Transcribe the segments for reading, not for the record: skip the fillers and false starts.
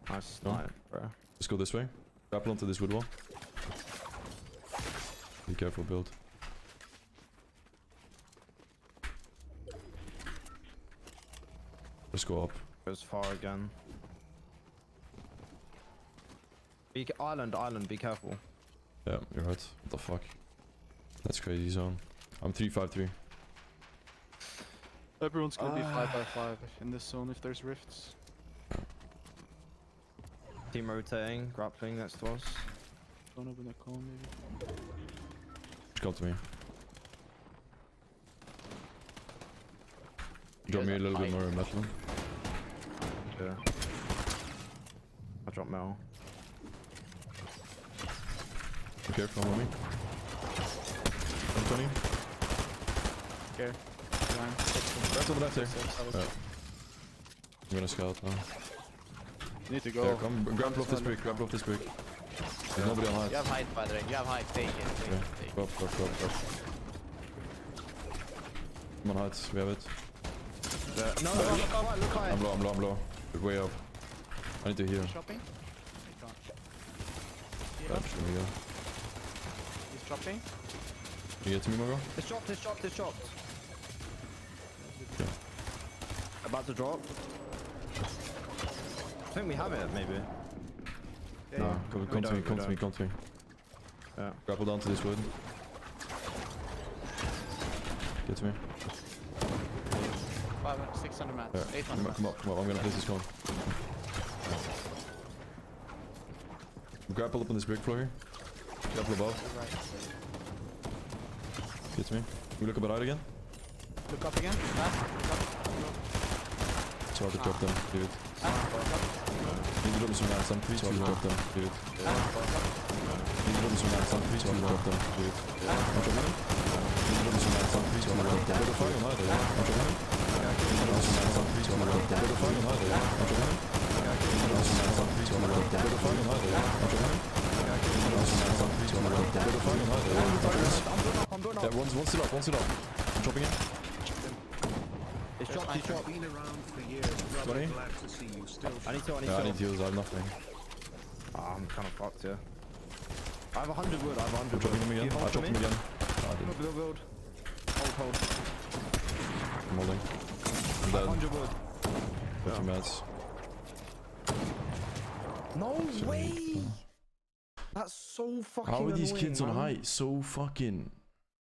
Nice No. snipe, bro. Let's go this way. Grapple onto this wood wall. Be careful, build. Let's go up. Goes far again. Island, be careful. Yeah, you're right. What the fuck? That's crazy zone. I'm 3-5-3. Everyone's gonna be 5x5 in this zone if there's rifts. Team rotating, grappling next to us. Don't open the cone maybe. Just come to me. Drop me a little bit more metal. Yeah. I dropped metal. Be careful on me. 120. Okay. That's on the left there. I'm gonna scout now. You need to go. There, come. Grab off this brick, grab off this brick. There's nobody on height. You have height, by the way. You have height. Take it. Take Okay. it. Take it. Go up, go up, go up, go up. I'm on heights, we have it. No, look high. I'm low. We're way up. I need to heal. Shopping? There we go. He's dropping. Can you get to me, Mogo? It's chopped. Yeah. About to drop. I think we have it, maybe. Yeah, No, come to me. Yeah. Grapple down to this wood. Get to me. 500, 600 mats. Yeah. 800 mats. Come up. I'm gonna place this cone. Grapple up on this brick floor here. Grapple above. Get to me. Can we look about out again? Look up again. It's hard to drop them, dude. Need to drop me some mats, I'm 3-2 to drop them, dude. Need to drop me some mats, I'm 3-2 to drop them, dude. I'm dropping them. Need to drop me some mats, I'm 3-2 to drop them. Go to fire on high there, I'm dropping them. Need to drop me some mats, I'm 3-2 to drop them. Go to fire on high there, I'm dropping them. Need to drop me some mats, I'm 3-2 to drop them. Go to fire on high there, I'm dropping them. Need to drop me some mats, I'm 3-2 to drop them. Go to fire on high there, I'm dropping them. I'm doing up. Yeah, one's still up. I'm dropping in. It's chopped, he's chopped. 20? I need to. Yeah, I need heals, I have nothing. I'm kind of fucked here. I have 100 wood, I'm dropping him again. I'll drop him again. Oh, I didn't. Build. Hold. I'm holding. I'm dead. 100 wood. Got 2 mats. No way! That's so fucking How are these annoying, kids on man. height so fucking...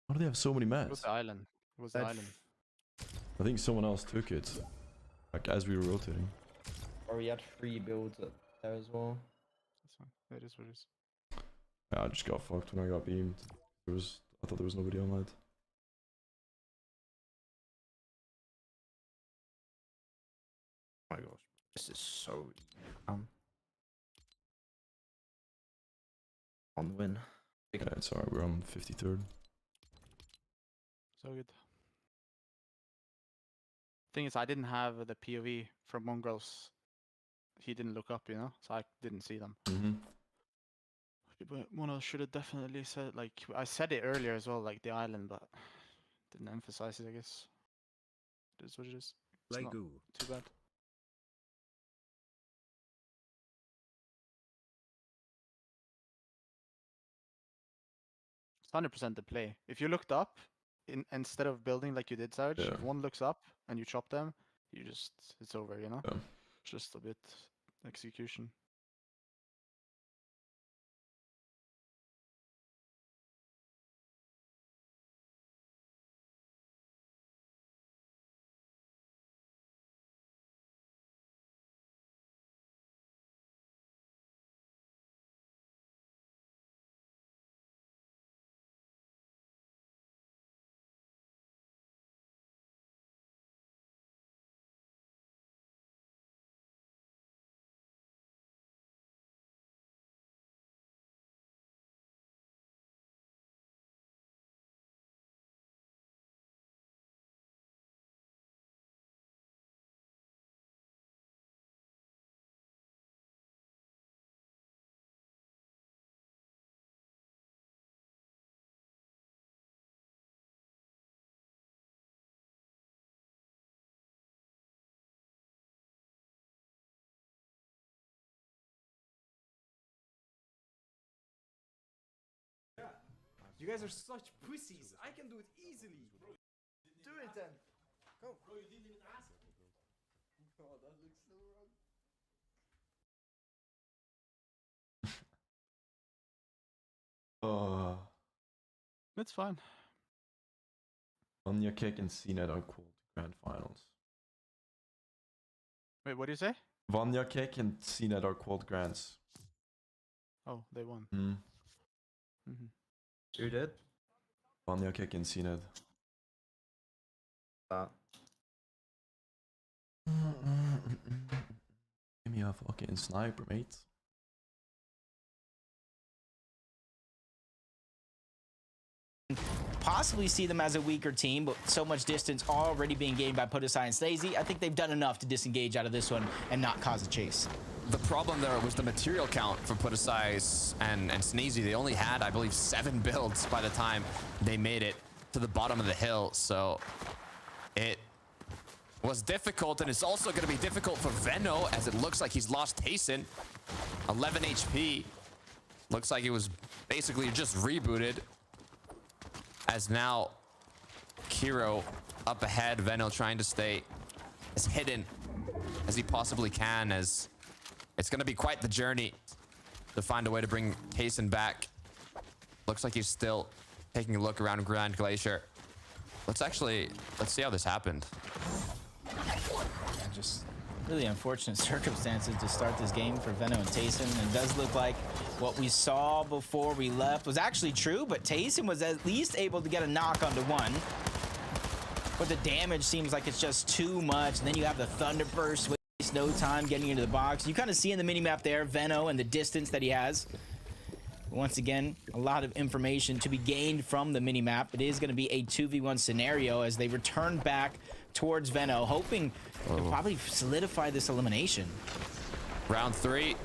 How do they have so many It mats? was the island. It was the island. I think someone else took it. Like as we were rotating. Or we had 3 builds up there as well. That's fine. That is what it is. Yeah, I just got fucked when I got beamed. I thought there was nobody on height. Oh my gosh. This is so... on the win. Yeah, it's alright, we're on 53rd. So good. Thing is, I didn't have the POV from Mongrels. He didn't look up, you know, so I didn't see them. But one I should have definitely said, like, I said it earlier as well, like the island, but didn't emphasize it, I guess. It is what it is. It's not too bad. It's 100% the play. If you looked up, instead of building like you did, Savage, Yeah. if one looks up and you chop them, you just, it's over, you know? Yeah. Just a bit execution. You guys are such pussies. I can do it easily. Do it then. Go. Bro, you didn't even ask. Oh, that looks so wrong. It's fine. Vanya Kick and CNET are called grand finals. Wait, what do you say? Vanya Kick and CNET are called grands. Oh, they won. Mm. Who did? Vanya Kick and CNET. That. Give me a fucking sniper, mate. Possibly see them as a weaker team, but so much distance already being gained by Putasai and Slazy. I think they've done enough to disengage out of this one and not cause a chase. The problem there was the material count for Putasai and Sneezy. They only had, I believe, 7 builds by the time they made it to the bottom of the hill. So it was difficult, and it's also going to be difficult for Venno, as it looks like he's lost Tayson. 11 HP. Looks like he was basically just rebooted. As now, Kiro up ahead, Venno trying to stay as hidden as he possibly can, as it's going to be quite the journey to find a way to bring Tayson back. Looks like he's still taking a look around Grand Glacier. Let's see how this happened. And just really unfortunate circumstances to start this game for Venno and Tayson. And it does look like what we saw before we left was actually true, but Tayson was at least able to get a knock onto one. But the damage seems like it's just too much. And then you have the Thunderburst, waste no time getting into the box. You kind of see in the minimap there, Venno and the distance that he has. Once again, a lot of information to be gained from the minimap. It is going to be a 2v1 scenario as they return back towards Venno, hoping to probably solidify this elimination. Round 3.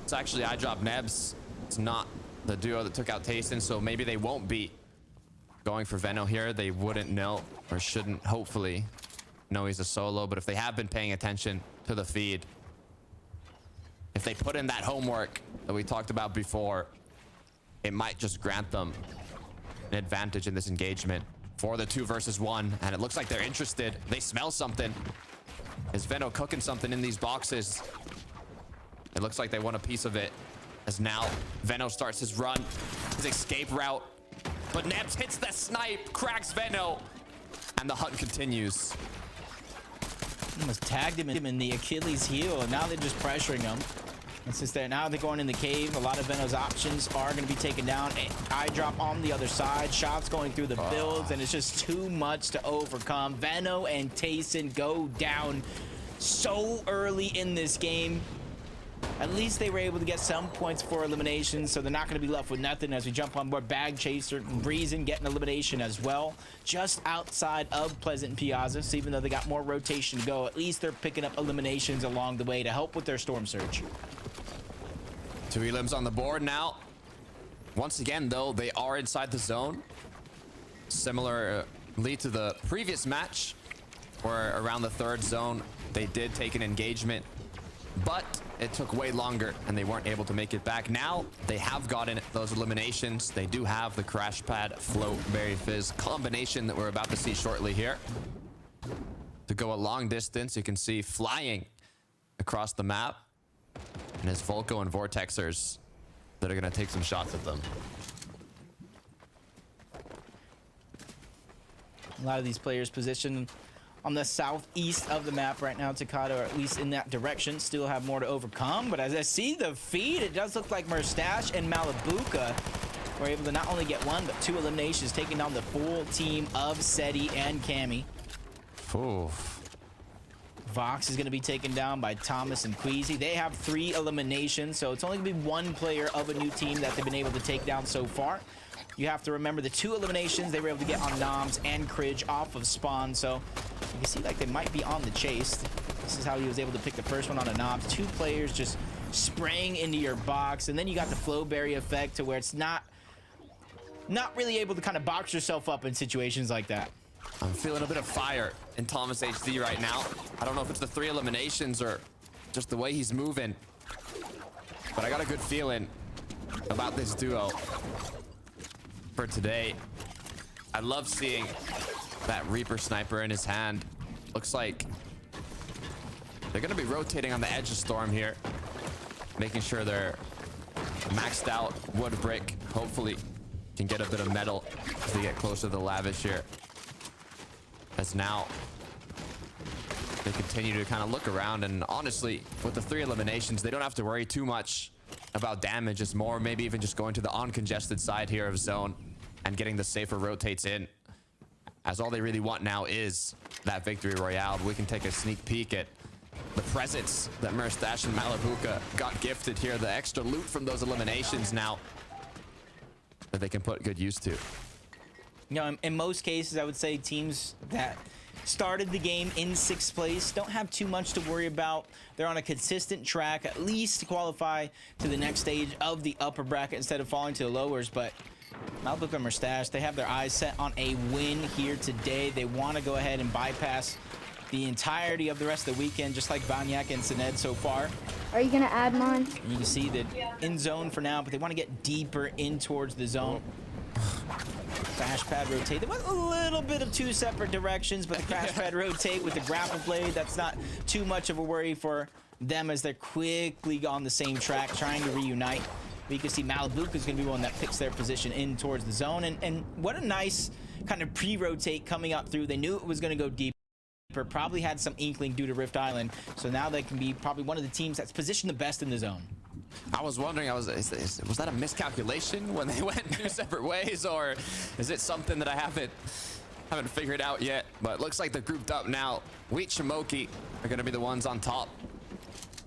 It's actually iDrop Nebs. It's not the duo that took out Tayson, so maybe they won't be going for Venno here. They wouldn't know, or shouldn't hopefully know he's a solo, but if they have been paying attention to the feed, if they put in that homework that we talked about before, it might just grant them an advantage in this engagement for the 2 versus 1. And it looks like they're interested. They smell something. Is Venno cooking something in these boxes? It looks like they want a piece of it, as now Venno starts his run, his escape route. But Nebs hits the snipe, cracks Venno, and the hunt continues. Almost tagged him in the Achilles heel, and now they're just pressuring him. And since now they're going in the cave, a lot of Venno's options are going to be taken down. iDrop on the other side, shots going through the builds, and it's just too much to overcome. Venno and Tayson go down so early in this game. At least they were able to get some points for elimination, so they're not going to be left with nothing as we jump on board. Bag Chaser and Breezin getting elimination as well, just outside of Pleasant and Piazza. So even though they got more rotation to go, at least they're picking up eliminations along the way to help with their Storm Surge. 2 elims on the board now. Once again, though, they are inside the zone. Similarly to the previous match, where around the 3rd zone, they did take an engagement, but it took way longer and they weren't able to make it back. Now they have gotten those eliminations. They do have the Crash Pad Float Berry Fizz combination that we're about to see shortly here. To go a long distance, you can see flying across the map, and it's Volko and Vortexers that are going to take some shots at them. A lot of these players positioned on the southeast of the map right now, Takata, or at least in that direction. Still have more to overcome, but as I see the feed, it does look like Mustache and Malabuka were able to not only get 1, but 2 eliminations, taking down the full team of Seti and Cammy. Oof. Vox is going to be taken down by Thomas and Queasy. They have 3 eliminations, so it's only going to be 1 player of a new team that they've been able to take down so far. You have to remember the 2 eliminations they were able to get on Noms and Cridge off of spawn, so you can see like they might be on the chase. This is how he was able to pick the first one on a Noms. 2 players just spraying into your box, and then you got the Flowberry effect to where it's not really able to kind of box yourself up in situations like that. I'm feeling a bit of fire in Thomas HD right now. I don't know if it's the 3 eliminations or just the way he's moving, but I got a good feeling about this duo. for today. I love seeing that Reaper sniper in his hand. Looks like they're going to be rotating on the edge of Storm here, making sure they're maxed out wood brick. Hopefully can get a bit of metal as they get closer to the lavish here. As now they continue to kind of look around, and honestly, with the 3 eliminations, they don't have to worry too much about damage. It's more maybe even just going to the uncongested side here of zone and getting the safer rotates in, as all they really want now is that victory royale. We can take a sneak peek at the presents that Murstache and Malabuka got gifted here, the extra loot from those eliminations now that they can put good use to. You know, in most cases, I would say teams that started the game in 6th place don't have too much to worry about. They're on a consistent track, at least to qualify to the next stage of the upper bracket instead of falling to the lowers. But Malabuka and Murstache, they have their eyes set on a win here today. They want to go ahead and bypass the entirety of the rest of the weekend, just like Banyak and Sined so far. Are you gonna add mine? And you can see that in zone for now, but they want to get deeper in towards the zone. Crash pad rotate. They went a little bit of 2 separate directions, but the crash pad rotate with the grapple blade, that's not too much of a worry for them as they're quickly on the same track, trying to reunite. But you can see Malabuka is going to be one that picks their position in towards the zone. And what a nice kind of pre-rotate coming up through. They knew it was going to go deep. Probably had some inkling due to Rift Island, so now they can be probably one of the teams that's positioned the best in the zone. I was wondering, was that a miscalculation when they went 2 separate ways, or is it something that I haven't figured out yet? But it looks like they're grouped up now. Wheat Shimoki are going to be the ones on top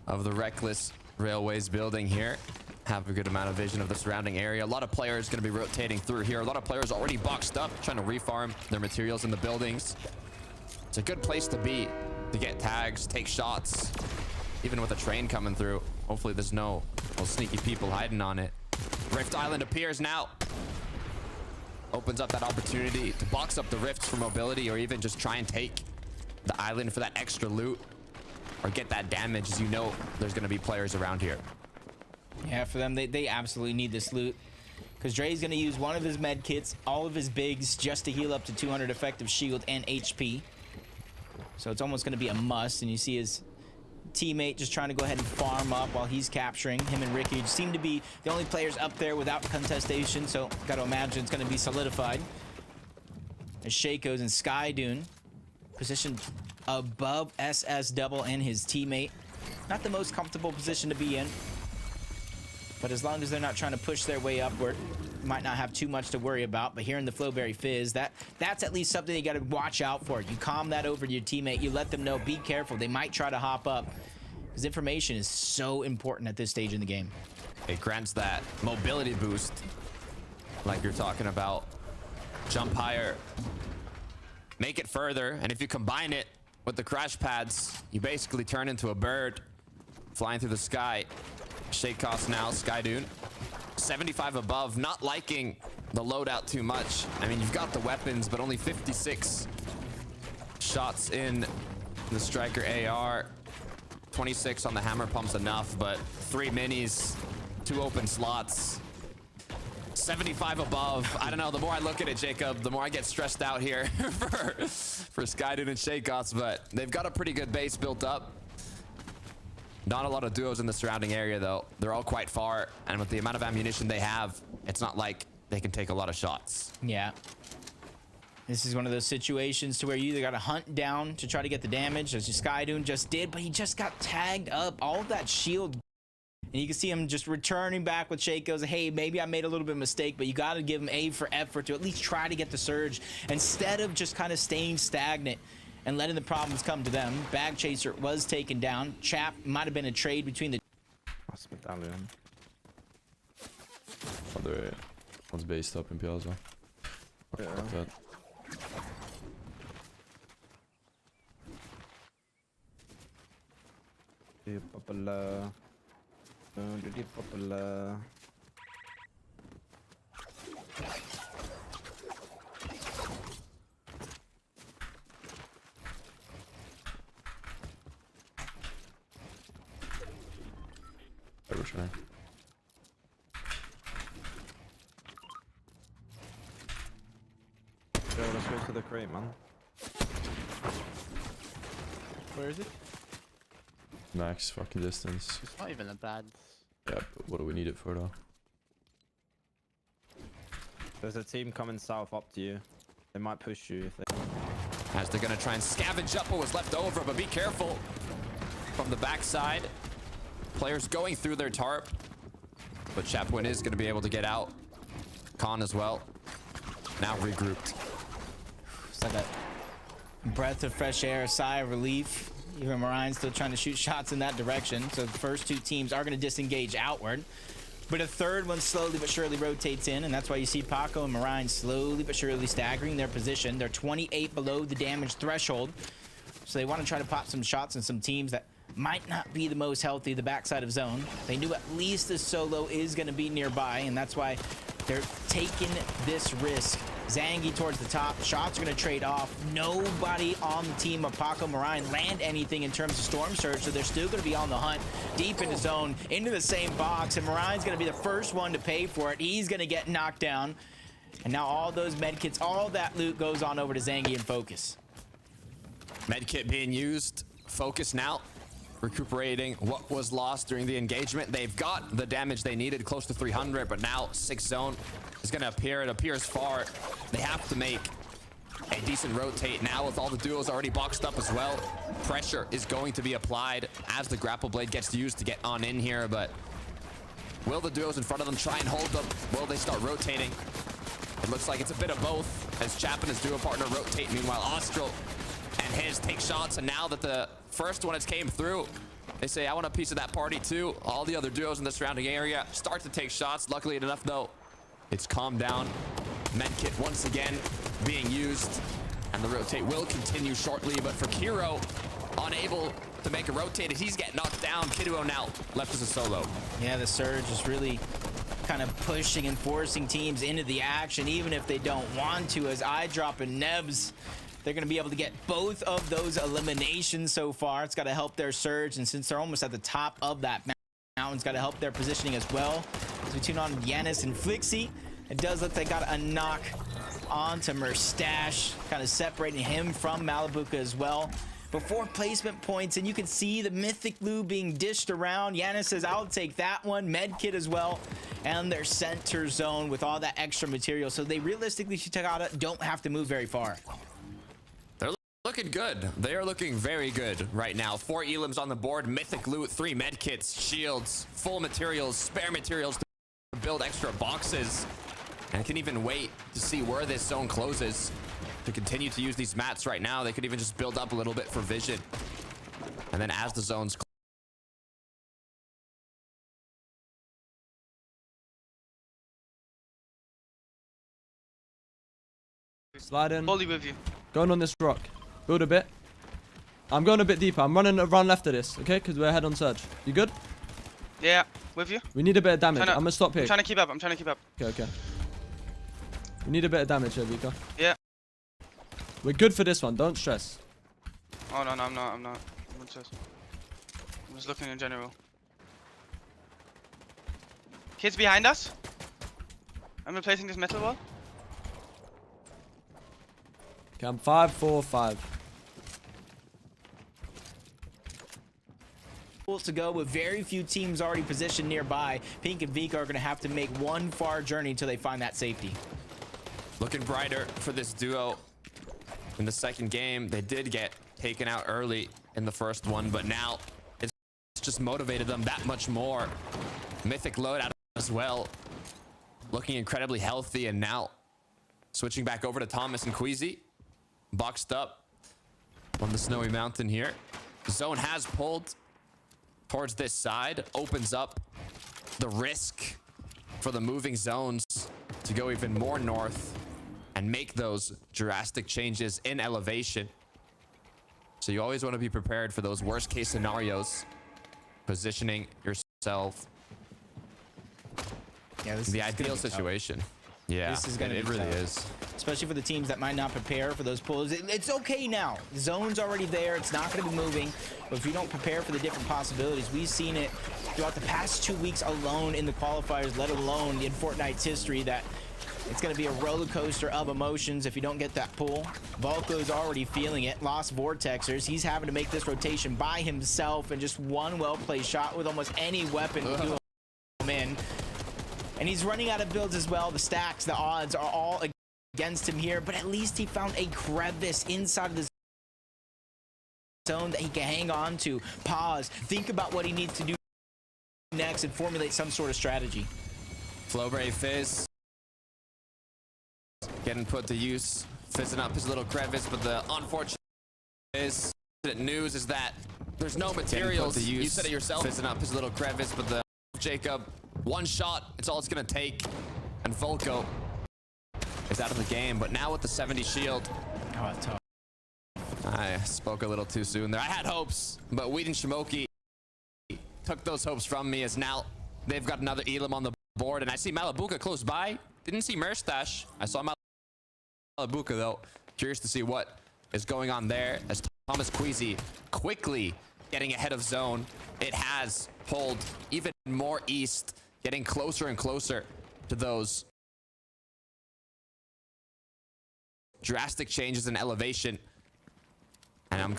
of the Reckless Railways building here. Have a good amount of vision of the surrounding area. A lot of players going to be rotating through here. A lot of players already boxed up, trying to refarm their materials in the buildings. It's a good place to be to get tags, take shots, even with a train coming through. Hopefully there's no sneaky people hiding on it. Rift Island appears now. Opens up that opportunity to box up the rifts for mobility, or even just try and take the island for that extra loot, or get that damage, as you know there's going to be players around here. Yeah, for them, they absolutely need this loot, because Dre's going to use one of his med kits, all of his bigs, just to heal up to 200 effective shield and HP. So it's almost going to be a must, and you see his teammate just trying to go ahead and farm up while he's capturing. Him and Ricky seem to be the only players up there without contestation, so got to imagine it's going to be solidified. As Shaco's and Sky Dune positioned above SS Double and his teammate. Not the most comfortable position to be in, but as long as they're not trying to push their way upward, might not have too much to worry about. But here in the Flowberry Fizz, that's at least something you got to watch out for. You calm that over to your teammate. You let them know, be careful. They might try to hop up, because information is so important at this stage in the game. It grants that mobility boost, like you're talking about. Jump higher, make it further, and if you combine it with the crash pads, you basically turn into a bird flying through the sky. Shake cost now, Sky Dune. 75 above, not liking the loadout too much. I mean, you've got the weapons, but only 56 shots in the Striker AR. 26 on the hammer pump's enough, but 3 minis, 2 open slots. 75 above. I don't know, the more I look at it, Jacob, the more I get stressed out here for Sky Dune and Shakeoffs, but they've got a pretty good base built up. Not a lot of duos in the surrounding area, though. They're all quite far, and with the amount of ammunition they have, it's not like they can take a lot of shots. Yeah. This is one of those situations to where you either got to hunt down to try to get the damage, as Sky Dune just did, but he just got tagged up. All of that shield. And you can see him just returning back with Shaco's. Hey, maybe I made a little bit of a mistake, but you got to give him A for effort to at least try to get the surge instead of just kind of staying stagnant and letting the problems come to them. Bag Chaser was taken down. Chap might have been a trade between the... One's based up in Piazza. Yeah. Fuck that. to the crate, man. Where is it? Max fucking distance. It's not even a bad. Yeah, but what do we need it for though? There's a team coming south up to you. They might push you if they... As they're going to try and scavenge up what was left over, but be careful from the backside. Players going through their tarp, but Chapwin is going to be able to get out. Khan as well. Now regrouped. It's like a breath of fresh air, a sigh of relief. Even Marine still trying to shoot shots in that direction. So the first two teams are going to disengage outward. But a third one slowly but surely rotates in, and that's why you see Paco and Marine slowly but surely staggering their position. They're 28 below the damage threshold. So they want to try to pop some shots in some teams that might not be the most healthy, the backside of zone. They knew at least the solo is going to be nearby, and that's why they're taking this risk. Zangi towards the top. Shots are going to trade off. Nobody on the team of Paco Marine land anything in terms of Storm Surge, so they're still going to be on the hunt deep into zone, into the same box, and Marine's going to be the first one to pay for it. He's going to get knocked down. And now all those medkits, all that loot goes on over to Zangi and Focus. Medkit being used. Focus now. Recuperating what was lost during the engagement. They've got the damage they needed, close to 300, but now 6 zone is going to appear. It appears far. They have to make a decent rotate now with all the duos already boxed up as well. Pressure is going to be applied as the grapple blade gets used to get on in here, but will the duos in front of them try and hold them? Will they start rotating? It looks like it's a bit of both as Chap and his duo partner rotate. Meanwhile, Austral and his take shots, and now that the first one has came through, they say, I want a piece of that party too. All the other duos in the surrounding area start to take shots. Luckily enough though, it's calmed down. Medkit once again being used, and the rotate will continue shortly, but for Kiro, unable to make a rotate as he's getting knocked down. Kiduo now left as a solo. Yeah, the Surge is really kind of pushing and forcing teams into the action, even if they don't want to, as iDrop and Nebs, they're going to be able to get both of those eliminations so far. It's got to help their Surge, and since they're almost at the top of that mountain, it's got to help their positioning as well. As we tune on Yanis and Flixie, it does look like they got a knock onto Merstash, kind of separating him from Malibuka as well. Before placement points, and you can see the Mythic Lou being dished around. Yanis says, I'll take that one. Medkit as well. And their center zone with all that extra material. So they realistically, Shitagata don't have to move very far. Looking good. They are looking very good right now. 4 elims on the board, mythic loot, 3 medkits, shields, full materials, spare materials to build extra boxes, and can even wait to see where this zone closes to continue to use these mats right now. They could even just build up a little bit for vision, and then as the zones slide in. Fully with you. Going on this rock. Build a bit. I'm going a bit deeper. I'm running around left of this, okay? Because we're ahead on Surge. You good? Yeah, with you. We need a bit of damage. I'm gonna stop here. I'm trying to keep up. Okay. We need a bit of damage here, Vika. Yeah. We're good for this one. Don't stress. Oh no, I'm not. I'm just looking in general. Kids behind us. I'm replacing this metal wall. Okay, I'm 5, 4, 5. To go with very few teams already positioned nearby. Pink and Vika are going to have to make one far journey until they find that safety. looking brighter for this duo in the second game. They did get taken out early in the first one, but now it's just motivated them that much more. Mythic loadout as well, looking incredibly healthy, and now switching back over to Thomas and Queasy, boxed up on the snowy mountain here. Zone has pulled towards this side, opens up the risk for the moving zones to go even more north and make those drastic changes in elevation. So you always want to be prepared for those worst case scenarios, positioning yourself in the ideal situation. Yeah, this is gonna it be really tough. is. Especially for the teams that might not prepare for those pulls. It's okay now. The zone's already there. It's not going to be moving. But if you don't prepare for the different possibilities, we've seen it throughout the past 2 weeks alone in the qualifiers, let alone in Fortnite's history, that It's going to be a roller coaster of emotions if you don't get that pull. Volko's already feeling it. Lost Vortexers. He's having to make this rotation by himself, and just one well-placed shot with almost any weapon to do him in. And he's running out of builds as well. The stacks, the odds are all against him here, but at least he found a crevice inside of the zone that he can hang on to, pause, think about what he needs to do next, and formulate some sort of strategy. Flowbray Fizz getting put to use, fizzing up his little crevice, but the unfortunate news is that there's no materials. You said it yourself, fizzing up his little crevice, but the Jacob, one shot, it's all it's gonna take, and Volko is out of the game. But now with the 70 shield, Oh, tough. I spoke a little too soon there. I had hopes, but Weed and Shimoki took those hopes from me, as now they've got another Elam on the board, and I see Malabuka close by. Didn't see Merstash. I saw Malabuka though. Curious to see what is going on there, as Thomas Queasy quickly getting ahead of zone. It has pulled even more east, getting closer and closer to those drastic changes in elevation. And I'm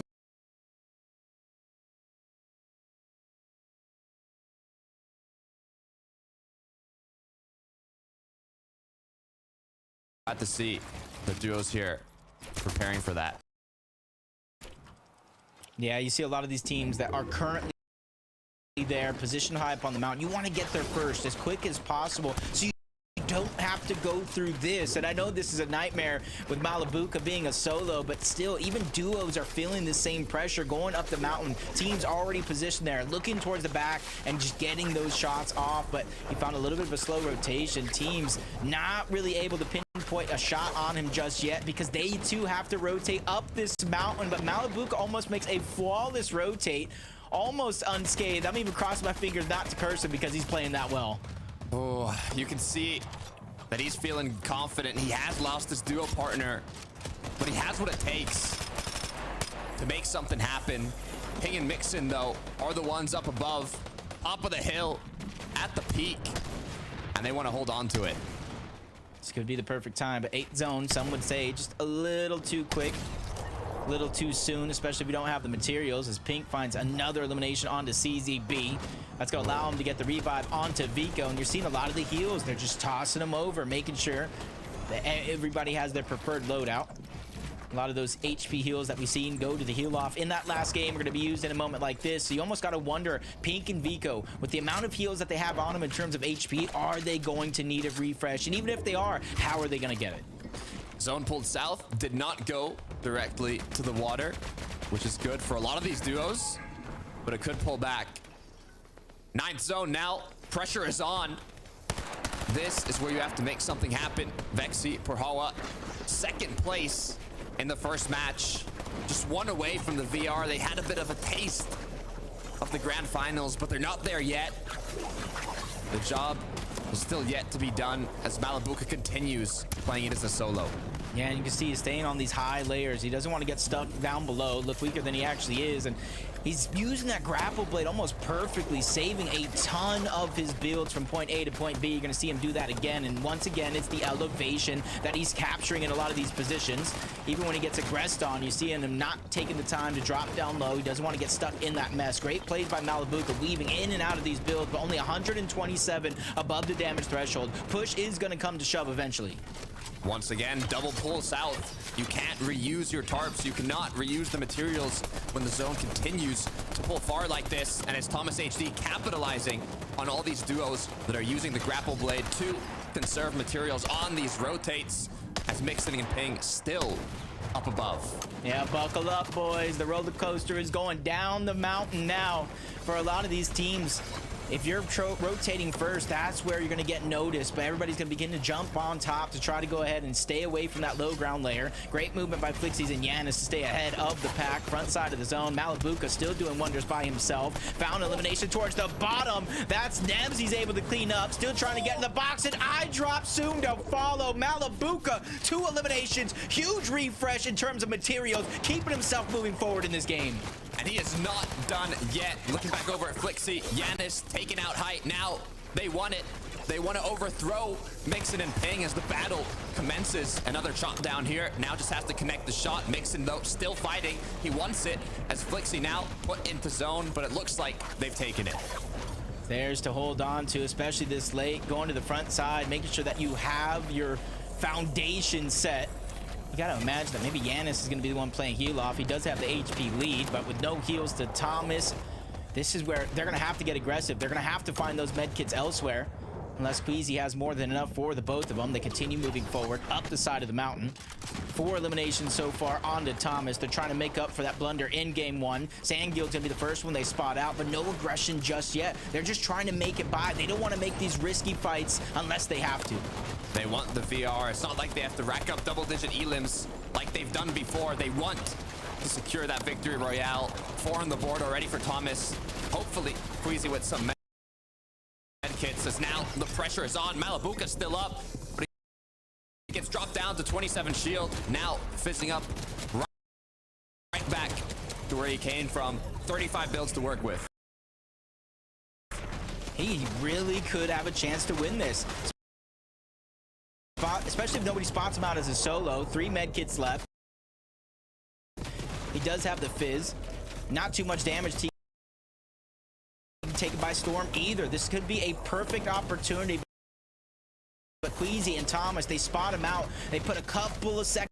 glad to see the duos here preparing for that. Yeah, you see a lot of these teams that are currently there, positioned high up on the mountain. You want to get there first as quick as possible, so you don't have to go through this. And I know this is a nightmare with Malabuka being a solo, but still, even duos are feeling the same pressure going up the mountain. Teams already positioned there, looking towards the back and just getting those shots off. But he found a little bit of a slow rotation. Teams not really able to pinpoint a shot on him just yet, because they too have to rotate up this mountain. But Malabuka almost makes a flawless rotate, almost unscathed. I'm even crossing my fingers not to curse him because he's playing that well. Oh, you can see that he's feeling confident. He has lost his duo partner, but he has what it takes to make something happen. Ping and Mixon, though, are the ones up above, up of the hill, at the peak, and they want to hold on to it. This could be the perfect time, but 8 zone, some would say just a little too quick, a little too soon, especially if you don't have the materials, as Pink finds another elimination onto CZB. That's going to allow him to get the revive onto Vico, and you're seeing a lot of the heals. They're just tossing them over, making sure that everybody has their preferred loadout. A lot of those HP heals that we've seen go to the heal off in that last game are going to be used in a moment like this. So you almost got to wonder, Pink and Vico, with the amount of heals that they have on them in terms of HP, are they going to need a refresh? And even if they are, how are they going to get it? Zone pulled south, did not go directly to the water, which is good for a lot of these duos, but it could pull back. 9th zone now, pressure is on. This is where you have to make something happen. Vexi, Perhawa, 2nd place in the first match. Just one away from the VR. They had a bit of a taste of the grand finals, but they're not there yet. The job is still yet to be done as Malabuka continues playing it as a solo. Yeah, and you can see he's staying on these high layers. He doesn't want to get stuck down below, look weaker than he actually is, and he's using that grapple blade almost perfectly, saving a ton of his builds from point A to point B. You're going to see him do that again, and once again, it's the elevation that he's capturing in a lot of these positions. Even when he gets aggressed on, you see him not taking the time to drop down low. He doesn't want to get stuck in that mess. Great plays by Malabuka, weaving in and out of these builds, but only 127 above the damage threshold. Push is going to come to shove eventually. Once again, double pull south. You can't reuse your tarps. You cannot reuse the materials when the zone continues to pull far like this. And it's Thomas HD capitalizing on all these duos that are using the grapple blade to conserve materials on these rotates, as Mixon and Ping still up above. Yeah, buckle up, boys. The roller coaster is going down the mountain now for a lot of these teams. If you're rotating first, that's where you're going to get noticed, but everybody's going to begin to jump on top to try to go ahead and stay away from that low ground layer. Great movement by Flixies and Yanis to stay ahead of the pack, front side of the zone. Malabuka still doing wonders by himself. Found elimination towards the bottom. That's Nebs he's able to clean up. Still trying to get in the box, and eye drop soon to follow. Malabuka, 2 eliminations. Huge refresh in terms of materials, keeping himself moving forward in this game. And he is not done yet. Looking back over at Flixie, Yanis taking out height. Now they won it. They want to overthrow Mixon and Ping as the battle commences. Another chop down here. Now just has to connect the shot. Mixon, though, still fighting. He wants it as Flixie now put into zone, but it looks like they've taken it. Theirs to hold on to, especially this late, going to the front side, making sure that you have your foundation set. You gotta imagine that maybe Giannis is gonna be the one playing heal off. He does have the HP lead, but with no heals to Thomas, this is where they're gonna have to get aggressive. They're gonna have to find those med kits elsewhere. Unless Queasy has more than enough for the both of them. They continue moving forward up the side of the mountain. 4 eliminations so far onto Thomas. They're trying to make up for that blunder in game 1. Sandgill's gonna be the first one they spot out, but no aggression just yet. They're just trying to make it by. They don't want to make these risky fights unless they have to. They want the VR. It's not like they have to rack up double-digit elims like they've done before. They want to secure that victory royale. 4 on the board already for Thomas. Hopefully, Queasy with some kits as now the pressure is on. Malabuka's still up, but he gets dropped down to 27 shield. Now fizzing up right back to where he came from. 35 builds to work with. He really could have a chance to win this. Especially if nobody spots him out as a solo. 3 med kits left. He does have the fizz. Not too much damage to taken by storm either. This could be a perfect opportunity. But Queasy and Thomas, they spot him out. They put a couple of seconds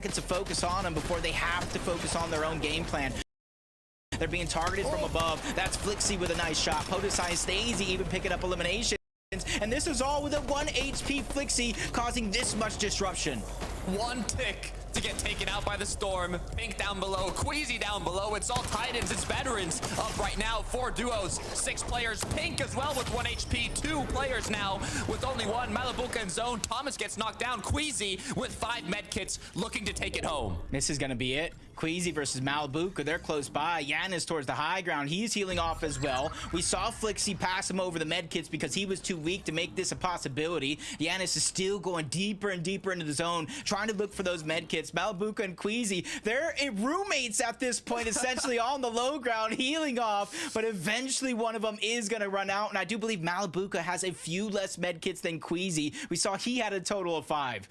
of focus on him before they have to focus on their own game plan. They're being targeted from above. That's Flixie with a nice shot. Podesai and Stacey even picking up eliminations. And this is all with a 1 HP Flixie causing this much disruption. 1 tick to get taken out by the storm. Pink down below, Queasy down below. It's all Titans, it's veterans up right now. 4 duos, 6 players. Pink as well with 1 HP. 2 players now with only 1. Malabuka in zone. Thomas gets knocked down. Queasy with 5 medkits looking to take it home. This is gonna be it. Queasy versus Malabuka, they're close by. Giannis towards the high ground. He's healing off as well. We saw Flixie pass him over the medkits because he was too weak to make this a possibility. Giannis is still going deeper and deeper into the zone, trying to look for those medkits. Malabuka and Queasy, they're roommates at this point, essentially on the low ground, healing off, but eventually one of them is gonna run out, and I do believe Malabuka has a few less medkits than Queasy. We saw he had a total of 5.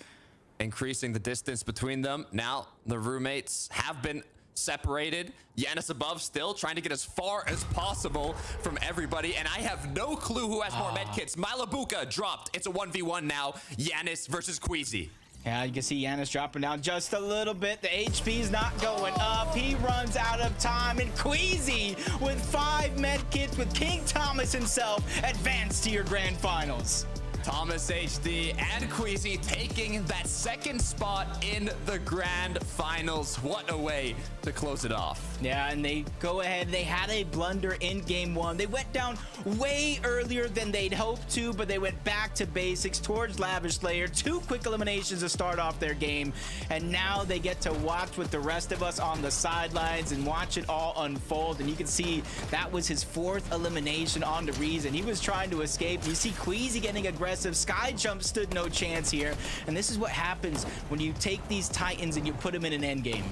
Increasing the distance between them. Now the roommates have been separated. Giannis above still trying to get as far as possible from everybody, and I have no clue who has more medkits. Malabuka dropped. It's a 1v1 now. Giannis versus Queasy. Yeah, you can see Giannis dropping down just a little bit. The HP's not going up. He runs out of time, and Queasy with 5 medkits with King Thomas himself advanced to your grand finals. Thomas HD and Queasy taking that 2nd spot in the grand finals. What a way to close it off. Yeah, and they go ahead. They had a blunder in game 1. They went down way earlier than they'd hoped to, but they went back to basics towards Lavish Slayer. 2 quick eliminations to start off their game, and now they get to watch with the rest of us on the sidelines and watch it all unfold. And you can see that was his 4th elimination on the Reason. He was trying to escape. You see Queasy getting aggressive. Sky Jump stood no chance here, and this is what happens when you take these Titans and you put them in an end game.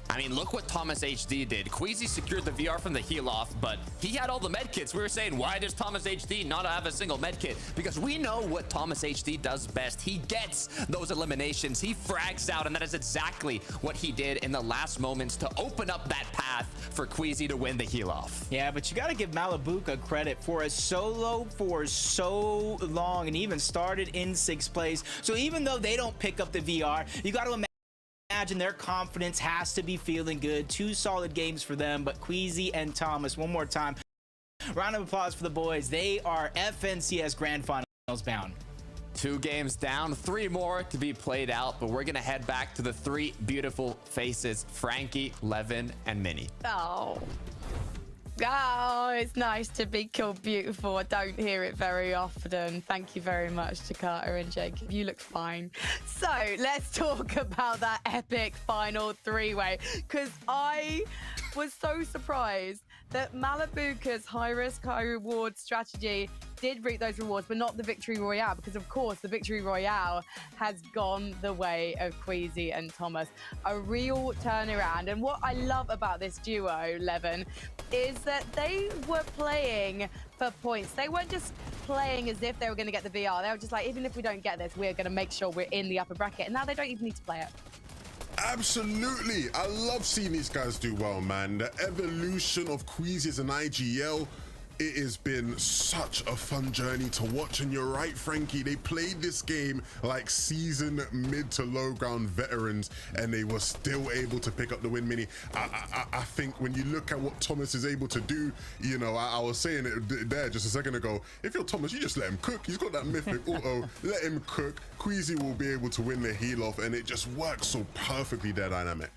I mean, look what Thomas HD did. Queasy secured the VR from the heal off, but he had all the medkits. We were saying, why does Thomas HD not have a single medkit? Because we know what Thomas HD does best. He gets those eliminations. He frags out, and that is exactly what he did in the last moments to open up that path for Queasy to win the heal off. Yeah, but you got to give Malabuka credit for a solo for so long, and even started in 6th place. So even though they don't pick up the VR, you got to imagine their confidence has to be feeling good. 2 solid games for them, but Queasy and Thomas, one more time. Round of applause for the boys. They are FNCS Grand Finals bound. 2 games down, 3 more to be played out, but we're gonna head back to the 3 beautiful faces, Frankie, Levin, and Minnie. Oh, it's nice to be called beautiful. I don't hear it very often. Thank you very much to Carter and Jacob. You look fine. So let's talk about that epic final 3-way, because I was so surprised that Malabuka's high risk, high reward strategy did reap those rewards, but not the victory royale, because of course the victory royale has gone the way of Queasy and Thomas. A real turnaround. And what I love about this duo, Levin, is that they were playing for points. They weren't just playing as if they were going to get the VR. They were just like, even if we don't get this, we're going to make sure we're in the upper bracket. And now they don't even need to play it. Absolutely. I love seeing these guys do well, man. The evolution of Queasy as an IGL, it has been such a fun journey to watch. And you're right, Frankie, they played this game like seasoned mid to low ground veterans, and they were still able to pick up the win. Mini, I think when you look at what Thomas is able to do, you know, I was saying it there just a second ago, if you're Thomas, you just let him cook. He's got that mythic auto, let him cook. Queasy will be able to win the heal off, and it just works so perfectly, their dynamic.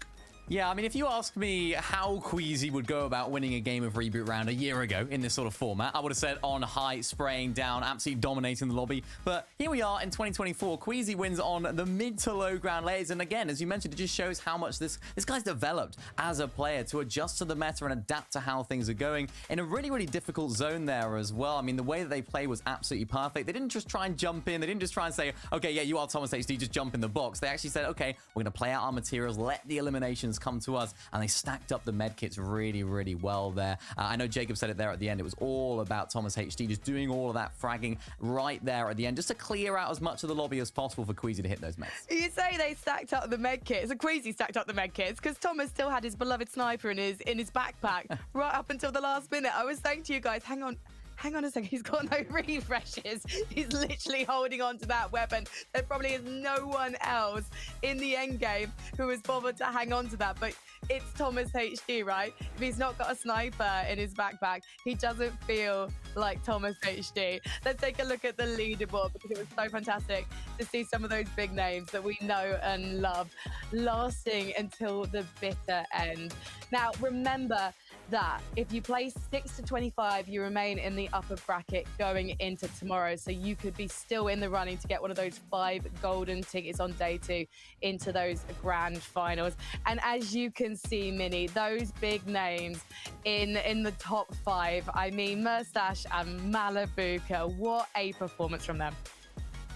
Yeah, I mean, if you ask me how Queasy would go about winning a game of Reboot Round a year ago in this sort of format, I would have said on high, spraying down, absolutely dominating the lobby. But here we are in 2024. Queasy wins on the mid to low ground layers. And again, as you mentioned, it just shows how much this guy's developed as a player to adjust to the meta and adapt to how things are going in a really, really difficult zone there as well. I mean, the way that they play was absolutely perfect. They didn't just try and jump in. They didn't just try and say, okay, yeah, you are Thomas HD, just jump in the box. They actually said, okay, we're going to play out our materials, let the eliminations come to us, and they stacked up the medkits really, really well there. I know Jacob said it there at the end. It was all about Thomas HD just doing all of that fragging right there at the end, just to clear out as much of the lobby as possible for Queasy to hit those meds. You say they stacked up the medkits, and Queasy stacked up the medkits because Thomas still had his beloved sniper in his backpack right up until the last minute. I was saying to you guys, hang on a second, he's got no refreshes. He's literally holding on to that weapon. There probably is no one else in the end game who has bothered to hang on to that, but it's Thomas HD, right? If he's not got a sniper in his backpack, he doesn't feel like Thomas HD. Let's take a look at the leaderboard, because it was so fantastic to see some of those big names that we know and love lasting until the bitter end. Now, remember that if you place 6 to 25, you remain in the upper bracket going into tomorrow. So you could be still in the running to get one of those 5 golden tickets on day 2 into those grand finals. And as you can see, Mini, those big names in the top 5, I mean, Murstache and Malabuka, what a performance from them.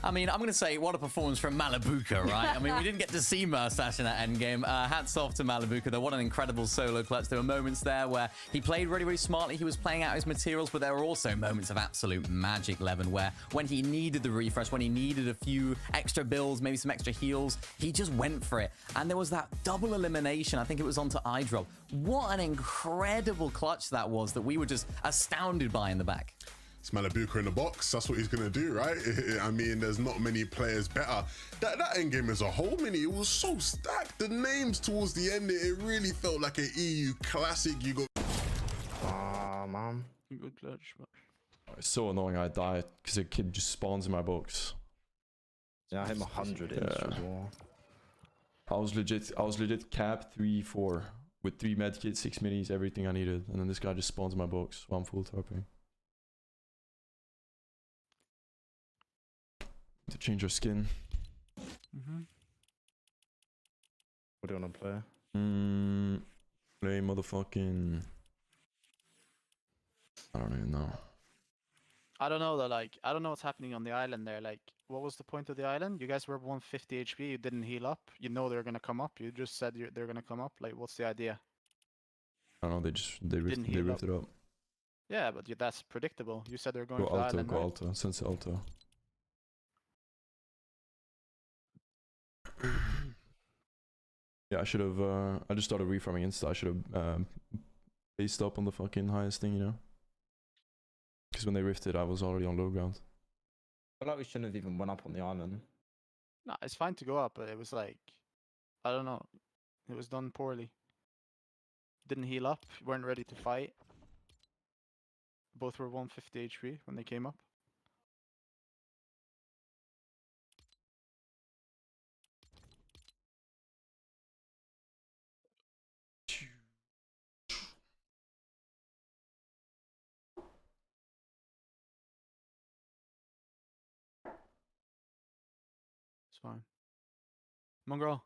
I mean, I'm going to say, what a performance from Malabuka, right? I mean, we didn't get to see Murstache in that endgame. Hats off to Malabuka, though. What an incredible solo clutch. There were moments there where he played really, really smartly. He was playing out his materials, but there were also moments of absolute magic, Levin, where when he needed the refresh, when he needed a few extra builds, maybe some extra heals, he just went for it. And there was that double elimination. I think it was onto iDrop. What an incredible clutch that was, that we were just astounded by in the back. It's Malabuka in the box. That's what he's going to do, right? I mean, there's not many players better. That endgame as a whole, Mini, it was so stacked. The names towards the end, it really felt like an EU classic. You got... man. Good clutch, but... It's so annoying I died because a kid just spawns in my box. Yeah, I hit him 100 inch as well. I was legit cap 3-4 with 3 medkits, 6 minis, everything I needed. And then this guy just spawns in my box while I'm full tarping. To change our skin. What do you want to play? Play motherfucking... I don't even know. I don't know though, like, I don't know what's happening on the island there. Like, what was the point of the island? You guys were 150 HP, you didn't heal up. You know they're gonna come up. You just said they're gonna come up. Like, what's the idea? I don't know, they ripped it up. Yeah, but that's predictable. You said they're going Go to the Alto, island, go right? Alto, Sunset Alto. Yeah, I should have, I just started refarming Insta. I should have based up on the fucking highest thing, you know? Because when they rifted, I was already on low ground. I feel like we shouldn't have even went up on the island. No, it's fine to go up, but it was like, I don't know. It was done poorly. Didn't heal up, weren't ready to fight. Both were 150 HP when they came up. It's fine. Mongrel.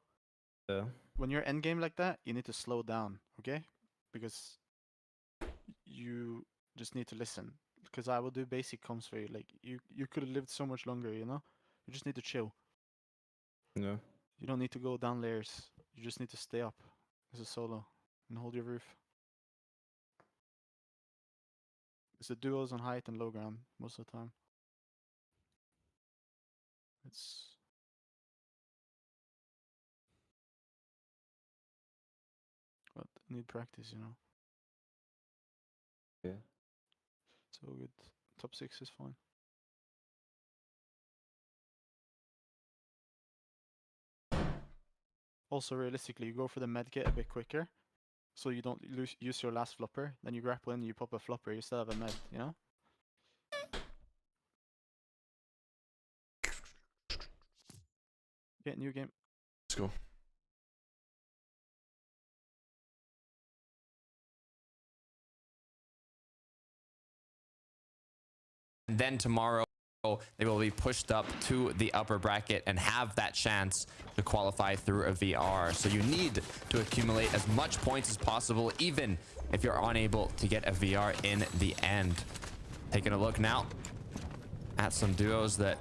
Yeah. When you're endgame like that, you need to slow down, okay? Because you just need to listen. Because I will do basic comms for you. Like, you could have lived so much longer, you know? You just need to chill. Yeah. You don't need to go down layers. You just need to stay up as a solo and hold your roof. It's the duos on height and low ground most of the time. It's but need practice, you know. Yeah. So good. Top 6 is fine. Also, realistically, you go for the med kit a bit quicker, so you don't use your last flopper. Then you grapple in, you pop a flopper, you still have a med, you know? Okay, new game. Let's go. And then tomorrow, they will be pushed up to the upper bracket and have that chance to qualify through a VR. So you need to accumulate as much points as possible, even if you're unable to get a VR in the end. Taking a look now at some duos that,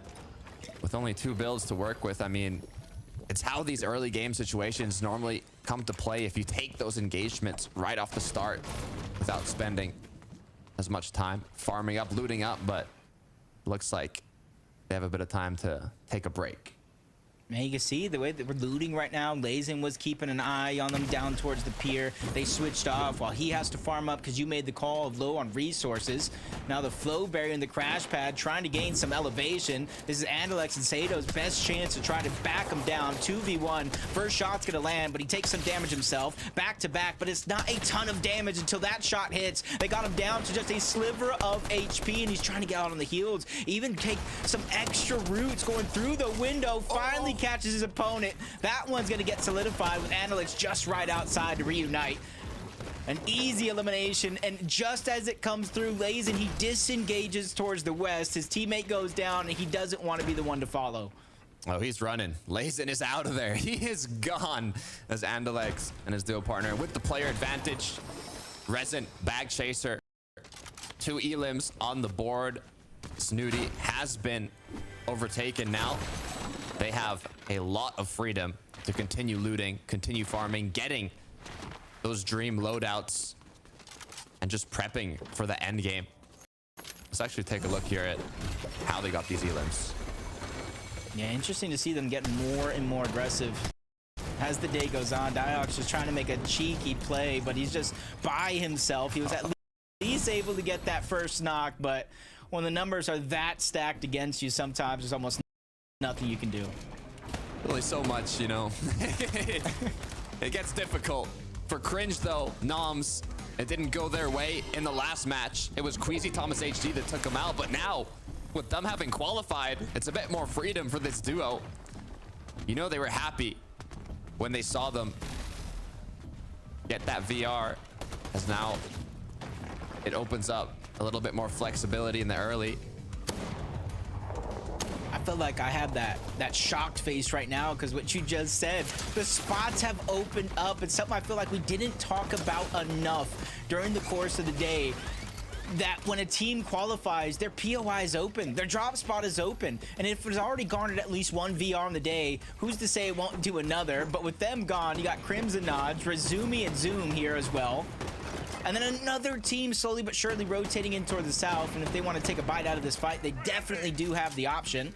with only 2 builds to work with, I mean, it's how these early game situations normally come to play if you take those engagements right off the start without spending as much time farming up, looting up, but looks like they have a bit of time to take a break. Man, you can see the way that we're looting right now. Lazen was keeping an eye on them down towards the pier. They switched off while he has to farm up because you made the call of low on resources. Now the flow barrier in the crash pad trying to gain some elevation. This is Andalex and Sato's best chance to try to back him down. 2v1. First shot's gonna land, but he takes some damage himself. Back to back, but it's not a ton of damage until that shot hits. They got him down to just a sliver of HP, and he's trying to get out on the heels. Even take some extra roots going through the window. Finally catches his opponent. That one's gonna get solidified with Andalex just right outside to reunite. An easy elimination, and just as it comes through, Lazen, he disengages towards the west. His teammate goes down, and he doesn't want to be the one to follow. Oh, he's running. Lazen is out of there. He is gone as Andalex and his duo partner with the player advantage. Resin, bag chaser, 2 elims on the board. Snooty has been overtaken now. They have a lot of freedom to continue looting, continue farming, getting those dream loadouts, and just prepping for the end game. Let's actually take a look here at how they got these elims. Yeah, interesting to see them get more and more aggressive as the day goes on. Diox is trying to make a cheeky play, but he's just by himself. He was at least able to get that first knock, but when the numbers are that stacked against you, sometimes there's almost nothing you can do. Really so much, you know. It gets difficult. For Cringe, though, Noms, it didn't go their way in the last match. It was Queasy Thomas HD that took them out, but now, with them having qualified, it's a bit more freedom for this duo. You know they were happy when they saw them get that VR, as now it opens up a little bit more flexibility in the early. I feel like I have that shocked face right now because what you just said, the spots have opened up. It's something I feel like we didn't talk about enough during the course of the day, that when a team qualifies, their POI is open, their drop spot is open, and if it's already garnered at least 1 VR on the day, who's to say it won't do another? But with them gone, you got Crimson Nodge, Razumi and Zoom here as well. And then another team slowly but surely rotating in toward the south, and if they want to take a bite out of this fight, they definitely do have the option.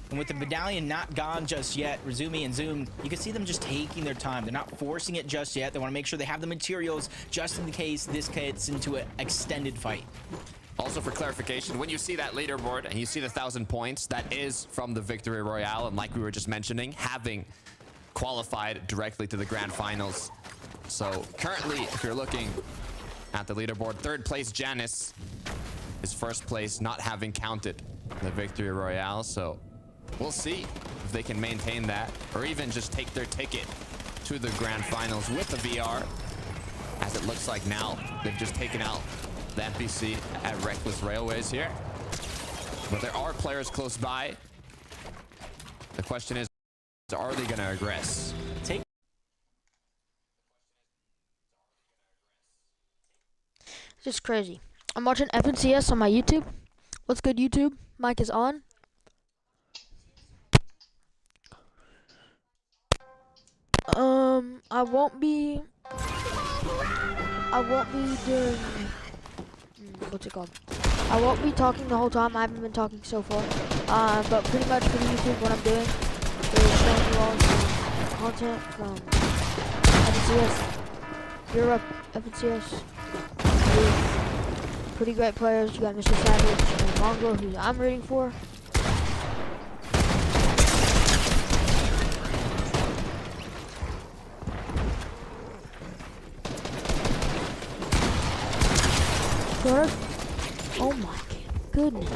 And with the medallion not gone just yet, Razumi and Zoom, you can see them just taking their time. They're not forcing it just yet. They want to make sure they have the materials just in case this gets into an extended fight. Also, for clarification, when you see that leaderboard and you see the 1,000 points, that is from the Victory Royale, and like we were just mentioning, having qualified directly to the grand finals. So currently, if you're looking at the leaderboard, 3rd place Janice is 1st place, not having counted the Victory Royale. So we'll see if they can maintain that, or even just take their ticket to the grand finals with the VR, as it looks like now they've just taken out the NPC at Reckless Railways here. But there are players close by. The question is, are they going to aggress? Just crazy. I'm watching FNCS on my YouTube. What's good, YouTube? Mic is on. I won't be doing what's it called? I won't be talking the whole time. I haven't been talking so far. But pretty much for the YouTube, what I'm doing is showing you all some content from FNCS, Europe, FNCS. Pretty great players. You got Mr. Savage and Mongrel, who I'm rooting for. Oh my goodness.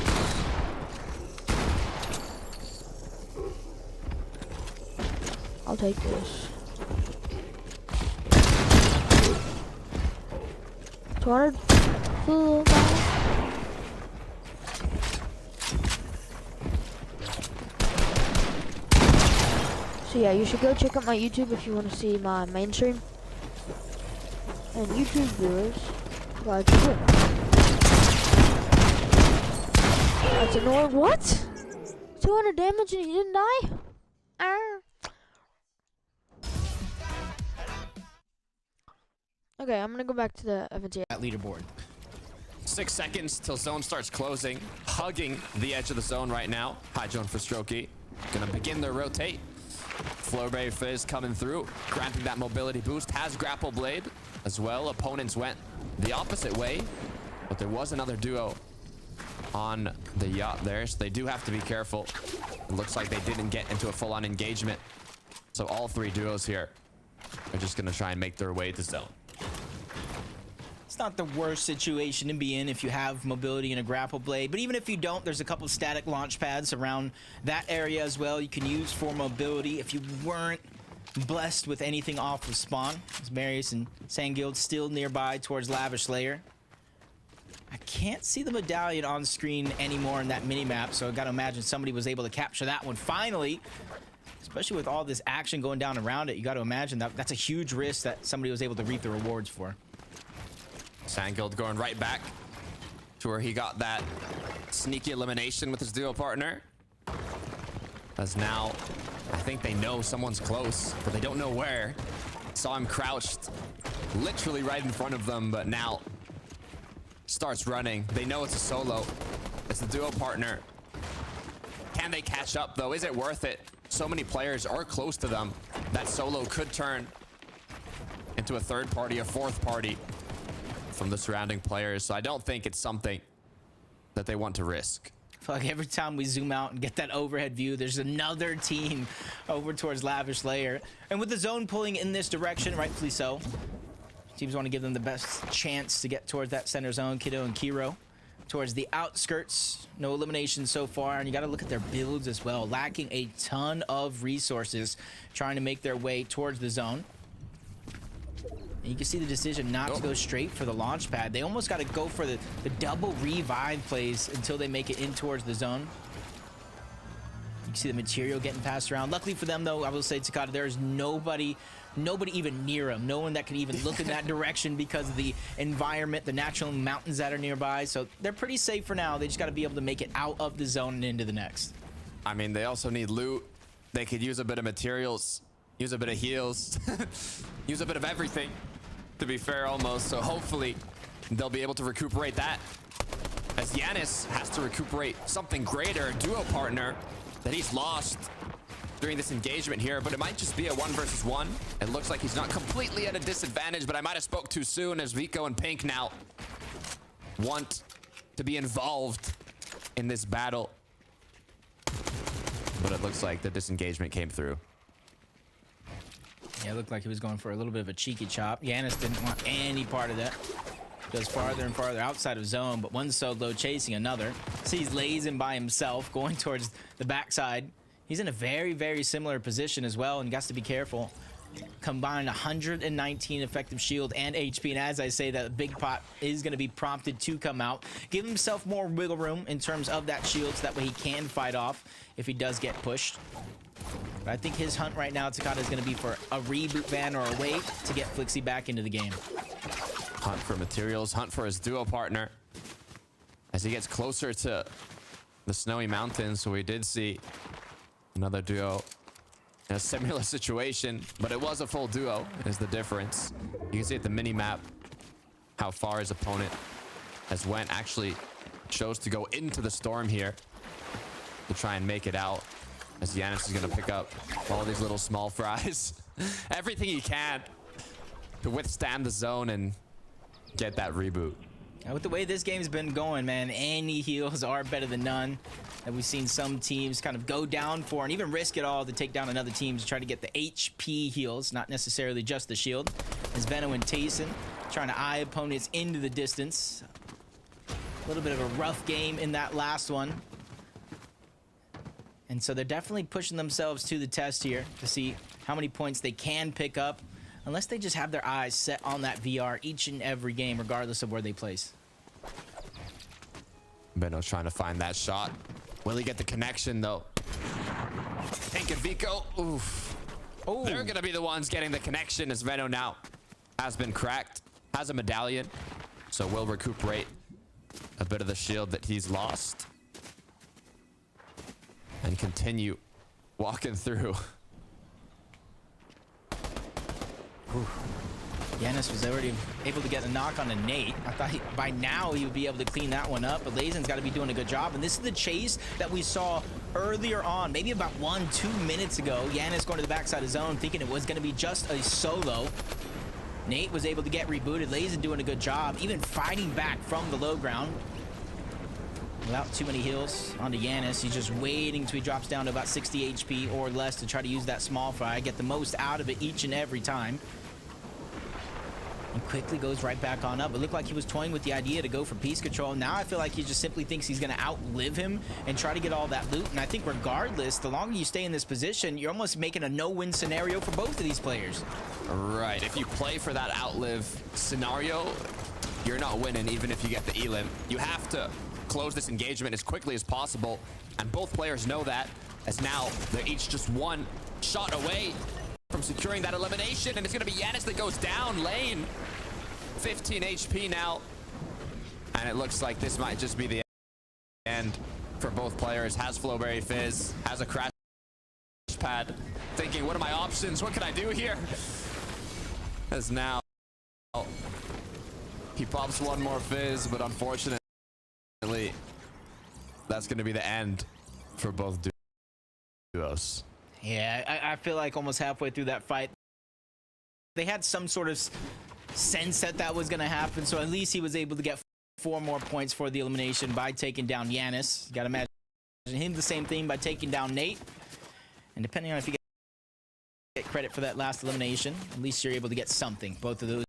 I'll take this. 200. Full back. So yeah, you should go check out my YouTube if you want to see my main stream. And YouTube viewers, glad you did. That's annoying. What? 200 damage and he didn't die? Okay, I'm gonna go back to the FNCS leaderboard. 6 seconds till zone starts closing. Hugging the edge of the zone right now. High zone for Strokey. Gonna begin their rotate. Flowberry Fizz coming through. Granting that mobility boost. Has Grapple Blade as well. Opponents went the opposite way. But there was another duo on the yacht there. So they do have to be careful. It looks like they didn't get into a full-on engagement. So all 3 duos here are just gonna try and make their way to zone. It's not the worst situation to be in if you have mobility and a grapple blade, but even if you don't, there's a couple of static launch pads around that area as well you can use for mobility if you weren't blessed with anything off of spawn. As Marius and Sanguild still nearby towards Lavish Layer. I can't see the medallion on screen anymore in that mini-map, so I gotta imagine somebody was able to capture that one finally. Especially with all this action going down around it, you gotta imagine that that's a huge risk that somebody was able to reap the rewards for. Sanguild going right back to where he got that sneaky elimination with his duo partner. As now, I think they know someone's close, but they don't know where. Saw him crouched literally right in front of them, but now starts running. They know it's a solo. It's a duo partner. Can they catch up though? Is it worth it? So many players are close to them. That solo could turn into a third party, a fourth party from the surrounding players. So I don't think it's something that they want to risk. I feel like every time we zoom out and get that overhead view, there's another team over towards Lavish Layer. And with the zone pulling in this direction, rightfully so, teams want to give them the best chance to get towards that center zone. Kiddo and Kiro towards the outskirts. No elimination so far, and you got to look at their builds as well. Lacking a ton of resources, trying to make their way towards the zone. And you can see the decision not to go straight for the launch pad. They almost got to go for the double revive plays until they make it in towards the zone. You can see the material getting passed around. Luckily for them, though, I will say, Takata, there is nobody even near them. No one that can even look in that direction because of the environment, the natural mountains that are nearby. So they're pretty safe for now. They just got to be able to make it out of the zone and into the next. I mean, they also need loot. They could use a bit of materials, use a bit of heals, use a bit of everything, to be fair, almost. So hopefully they'll be able to recuperate that, as Yanis has to recuperate something greater, a duo partner that he's lost during this engagement here, but it might just be a 1 versus 1. It looks like he's not completely at a disadvantage, but I might have spoke too soon, as Vico and Pink now want to be involved in this battle. But it looks like the disengagement came through. Yeah, it looked like he was going for a little bit of a cheeky chop. Yanis didn't want any part of that. Goes farther and farther outside of zone, but one solo chasing another. Sees Lazen by himself going towards the backside. He's in a very, very similar position as well, and he has to be careful. Combined 119 effective shield and HP, and as I say, that big pot is going to be prompted to come out. Give himself more wiggle room in terms of that shield, so that way he can fight off if he does get pushed. But I think his hunt right now, Takata, is going to be for a reboot ban or a wait to get Flixie back into the game. Hunt for materials, hunt for his duo partner as he gets closer to the snowy mountains. So we did see another duo in a similar situation, but it was a full duo is the difference. You can see at the mini map how far his opponent as Went actually chose to go into the storm here to try and make it out, as Giannis is going to pick up all these little small fries. Everything he can to withstand the zone and get that reboot. And with the way this game's been going, man, any heals are better than none. And we've seen some teams kind of go down for and even risk it all to take down another team to try to get the HP heals, not necessarily just the shield. As Veno and Tayson trying to eye opponents into the distance. A little bit of a rough game in that last one. And so they're definitely pushing themselves to the test here to see how many points they can pick up, unless they just have their eyes set on that VR each and every game, regardless of where they place. Veno's trying to find that shot. Will he get the connection, though? Pink and Vico, oof. Oh. They're going to be the ones getting the connection, as Veno now has been cracked, has a medallion, so will recuperate a bit of the shield that he's lost and continue walking through. Giannis was already able to get a knock on a Nate. I thought by now he would be able to clean that one up, but Lazen's got to be doing a good job. And this is the chase that we saw earlier on, maybe about 1-2 minutes ago. Giannis going to the backside of zone, thinking it was going to be just a solo. Nate was able to get rebooted. Lazen doing a good job, even fighting back from the low ground. Without too many heals onto Giannis. He's just waiting till he drops down to about 60 HP or less to try to use that small fry, get the most out of it each and every time. And quickly goes right back on up. It looked like he was toying with the idea to go for piece control. Now I feel like he just simply thinks he's going to outlive him and try to get all that loot. And I think regardless, the longer you stay in this position, you're almost making a no-win scenario for both of these players. Right. If you play for that outlive scenario, you're not winning even if you get the elim. You have to close this engagement as quickly as possible. And both players know that, as now they're each just one shot away from securing that elimination, and it's going to be Giannis that goes down lane. 15 HP now, and it looks like this might just be the end for both players. Has Flowberry Fizz, has a crash pad, thinking, what are my options? What can I do here? As now he pops one more Fizz, but unfortunately that's going to be the end for both duos. Yeah, I feel like almost halfway through that fight, they had some sort of sense that that was going to happen. So at least he was able to get 4 more points for the elimination by taking down Giannis. Got to imagine him the same thing by taking down Nate. And depending on if you get credit for that last elimination, at least you're able to get something. Both of those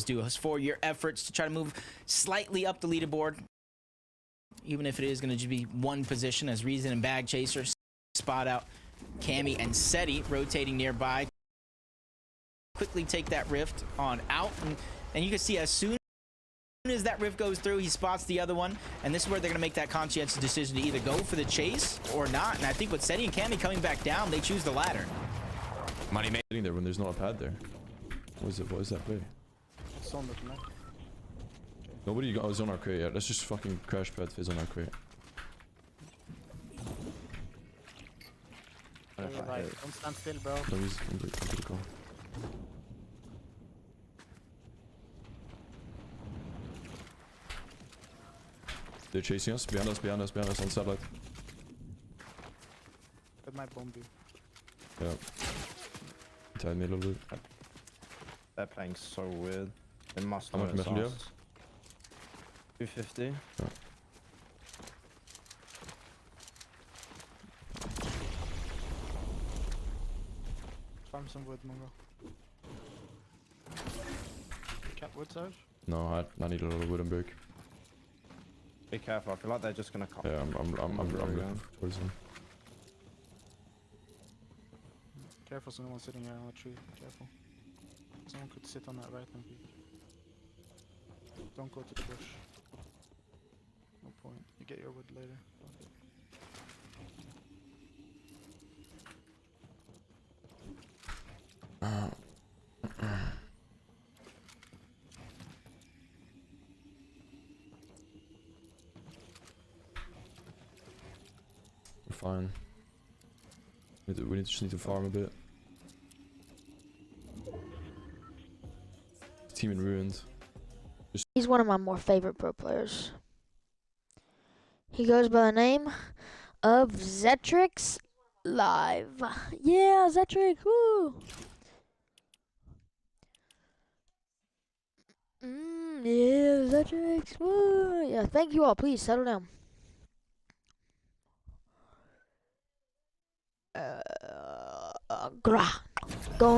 duos for your efforts to try to move slightly up the leaderboard. Even if it is going to just be one position, as Reason and Bag Chaser spot out Cammy and Seti rotating nearby. Quickly take that rift on out, and you can see as soon as that rift goes through, he spots the other one, and this is where they're going to make that conscientious decision to either go for the chase or not. And I think with Seti and Cammy coming back down, they choose the latter. Money making there when there's not a pad there. What is it? What is that play? It's on the connect. Nobody got us on our crate yet. Let's just fucking crash pad Fizz on our crate. Don't stand still, bro. No, he's gonna go. They're chasing us. Behind us on satellite. That might bomb you. Yeah. Tied me a little bit. They're playing so weird. They must How know much it's metal do you us. have? 250. Yeah. Farm some wood, Mongo. Cap wood, Sarge? No, I need a little wooden brick. Be careful. I feel like they're just gonna come. Yeah, I'm looking towards them. Careful, someone's sitting here on a tree. Careful. Someone could sit on that right hand peak. Don't go to the bush. No point. You get your wood later. We're fine. We just need to farm a bit. Team in ruins. He's one of my more favorite pro players. He goes by the name of Zetrix Live. Yeah, Zetrix, woo! Yeah, Zetrix, woo! Yeah, thank you all. Please settle down.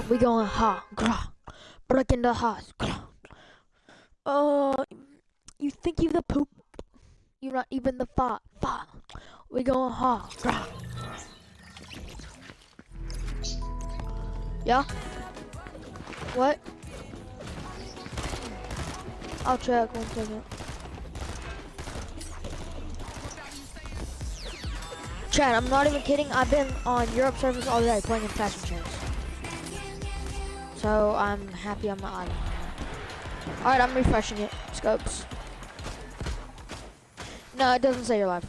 We going ha, gra. Breaking the house, gra. You think you the poop? You're not even the fa. We going ha, gra. Yeah? What? I'll check 1 second. Chad, I'm not even kidding. I've been on Europe servers all day playing in fashion chairs. So I'm happy I'm not. Alright, I'm refreshing it. Scopes. No, it doesn't say you're live.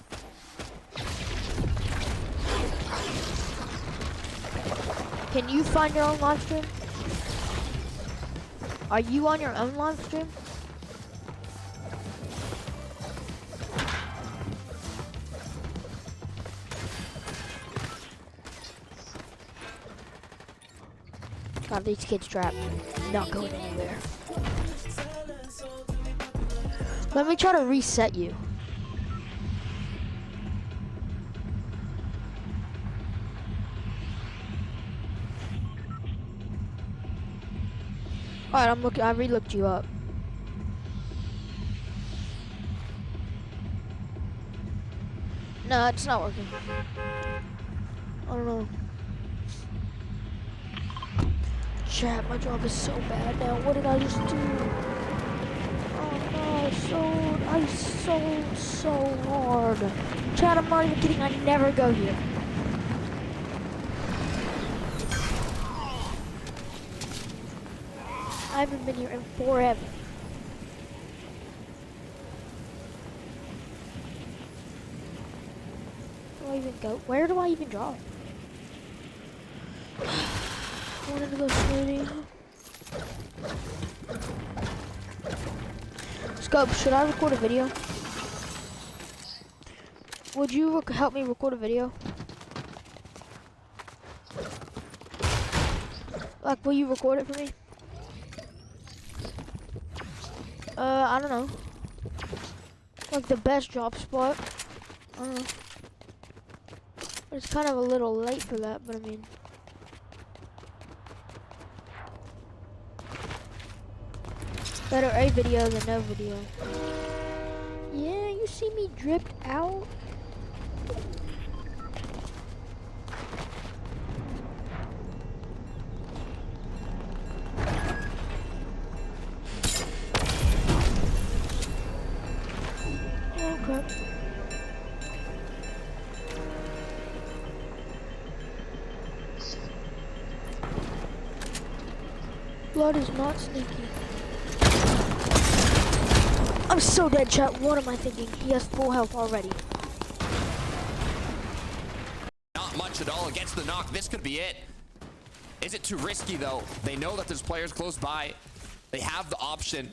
Can you find your own live stream? Are you on your own live stream? God, these kids trapped. Not going anywhere. Let me try to reset you. Alright, I'm looking. I re-looked you up. No, it's not working. I don't know. Chat, my job is so bad now. What did I just do? Oh no, I sold so hard. Chat, I'm not even kidding. I never go here. I haven't been here in forever. Where do I even go? Where do I even drop? I wanted to go smoothie. Scope, should I record a video? Would you help me record a video? Like, will you record it for me? I don't know. Like the best drop spot. I don't know. It's kind of a little late for that, but I mean. Better a video than no video. Yeah, you see me dripped out? Okay. Blood is not sneaky. I'm so dead, chat. What am I thinking? He has full health already. Not much at all against the knock. This could be it. Is it too risky, though? They know that there's players close by. They have the option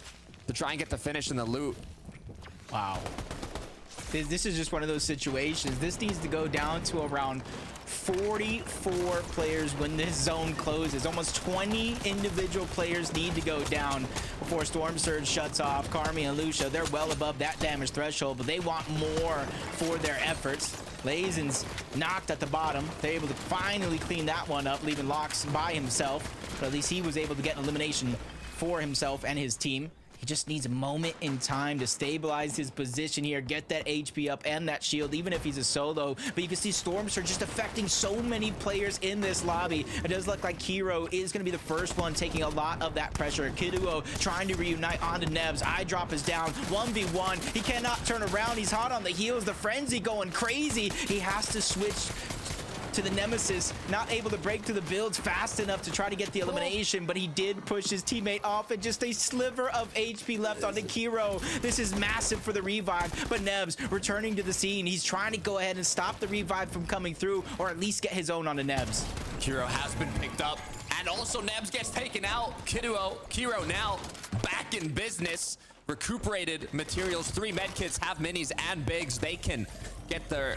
to try and get the finish in the loot. Wow. This is just one of those situations. This needs to go down to around 44 players when this zone closes. Almost 20 individual players need to go down before Storm Surge shuts off. Carmi and Lucia, they're well above that damage threshold, but they want more for their efforts. Lazen's knocked at the bottom. They're able to finally clean that one up, leaving Lox by himself. But at least he was able to get an elimination for himself and his team. He just needs a moment in time to stabilize his position here, get that HP up and that shield, even if he's a solo. But you can see Storms are just affecting so many players in this lobby. It does look like Kiro is going to be the first one taking a lot of that pressure. Kiduo trying to reunite onto Nebs. Eyedrop is down. 1v1. He cannot turn around. He's hot on the heels. The frenzy going crazy. He has to switch to the Nemesis, not able to break through the builds fast enough to try to get the elimination, but he did push his teammate off and just a sliver of HP left on the Kiro. This is massive for the revive, but Nebs returning to the scene. He's trying to go ahead and stop the revive from coming through, or at least get his own on the Nebs. Kiro has been picked up, and also Nebs gets taken out. Kiro now back in business. recuperated materials, 3 medkits, have minis and bigs. They can get their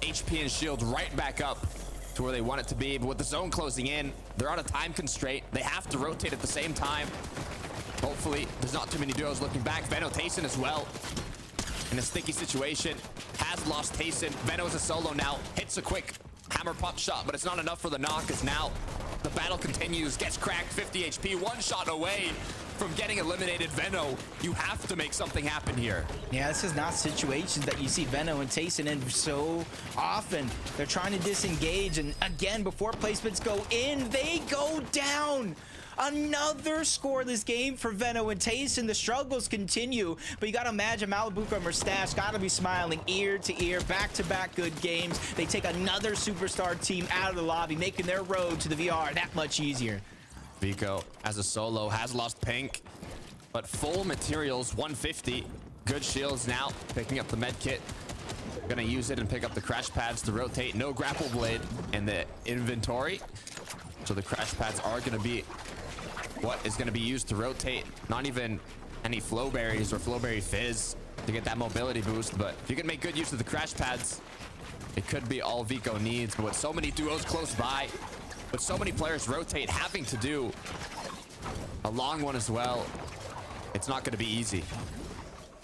HP and shield right back up to where they want it to be. But with the zone closing in, they're on a time constraint. They have to rotate at the same time. Hopefully, there's not too many duos looking back. Veno Tayson as well in a sticky situation. Has lost Tayson. Veno is a solo now. Hits a quick hammer pop shot, but it's not enough for the knock, as now the battle continues. Gets cracked, 50 HP, 1 shot away from getting eliminated. Veno, you have to make something happen here. Yeah, this is not situations that you see Veno and Tayson in so often. They're trying to disengage, and again, before placements go in, they go down. Another scoreless game for Veno and Tayson. The struggles continue, but you gotta imagine Malabuka and Mustache gotta be smiling ear to ear, back-to-back good games. They take another superstar team out of the lobby, making their road to the VR that much easier. Vico, as a solo, has lost Pink, but full materials, 150. Good shields now, picking up the med kit. Gonna use it and pick up the crash pads to rotate. No grapple blade in the inventory, so the crash pads are gonna be what is going to be used to rotate. Not even any flow berries or flow berry fizz to get that mobility boost, but if you can make good use of the crash pads, it could be all Vico needs. But with so many duos close by, with so many players rotate, having to do a long one as well, it's not going to be easy.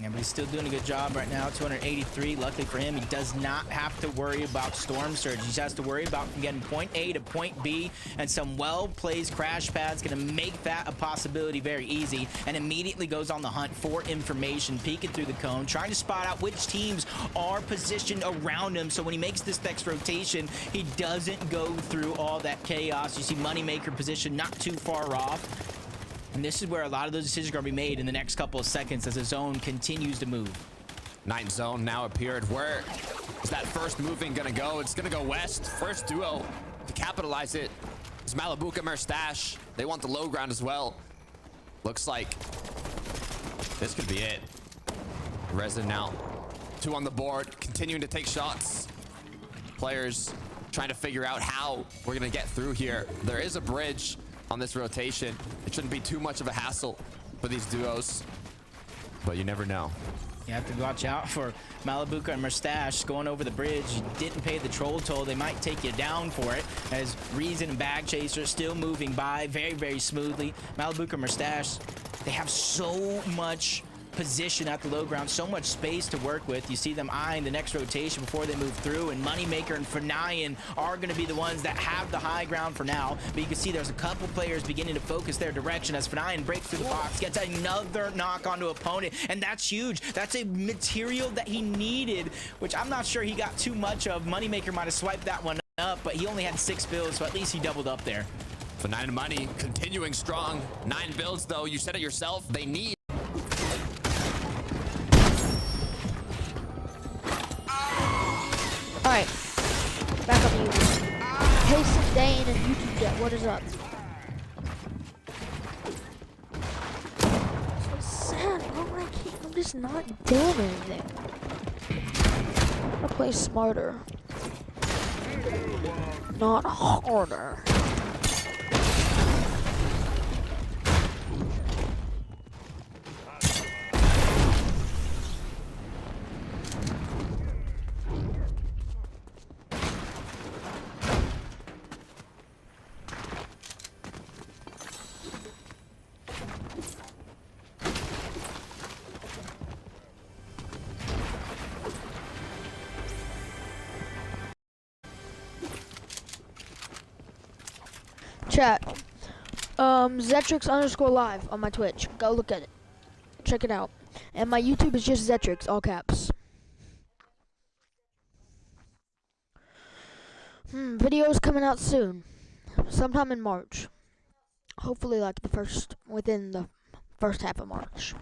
Yeah, but he's still doing a good job right now. 283. Luckily for him, he does not have to worry about Storm Surge. He just has to worry about getting point A to point B, and some well-placed crash pads going to make that a possibility very easy, and immediately goes on the hunt for information, peeking through the cone, trying to spot out which teams are positioned around him, so when he makes this next rotation, he doesn't go through all that chaos. You see Moneymaker position not too far off. And this is where a lot of those decisions are going to be made in the next couple of seconds as the zone continues to move. Ninth zone now appeared. Where is that first moving going to go? It's going to go west. First duo to capitalize it is Malabuka Mustache. They want the low ground as well. Looks like this could be it. Resin now. 2 on the board, continuing to take shots. Players trying to figure out how we're going to get through here. There is a bridge on this rotation. It shouldn't be too much of a hassle for these duos, but you never know. You have to watch out for Malabuka and Mustache going over the bridge. You didn't pay the troll toll. They might take you down for it, as Reason and Bag Chaser still moving by very, very smoothly. Malabuka and Mustache, they have so much position at the low ground, so much space to work with. You see them eyeing the next rotation before they move through, and Moneymaker and Fanayan are going to be the ones that have the high ground for now. But you can see there's a couple players beginning to focus their direction as Fanayan breaks through the box, gets another knock onto opponent, and that's huge. That's a material that he needed, which I'm not sure he got too much of. Moneymaker might have swiped that one up, but he only had 6 builds, so at least he doubled up there. Fanayan Money continuing strong. 9 builds though, you said it yourself, they need. Alright, back up to you. Tayson, Dane, and YouTube Jet, what is up? So sad, I'm just not doing anything. I play smarter, not harder. Chat, Zetrix_live on my Twitch. Go look at it. Check it out. And my YouTube is just Zetrix, all caps. Videos coming out soon. Sometime in March. Hopefully like within the first half of March.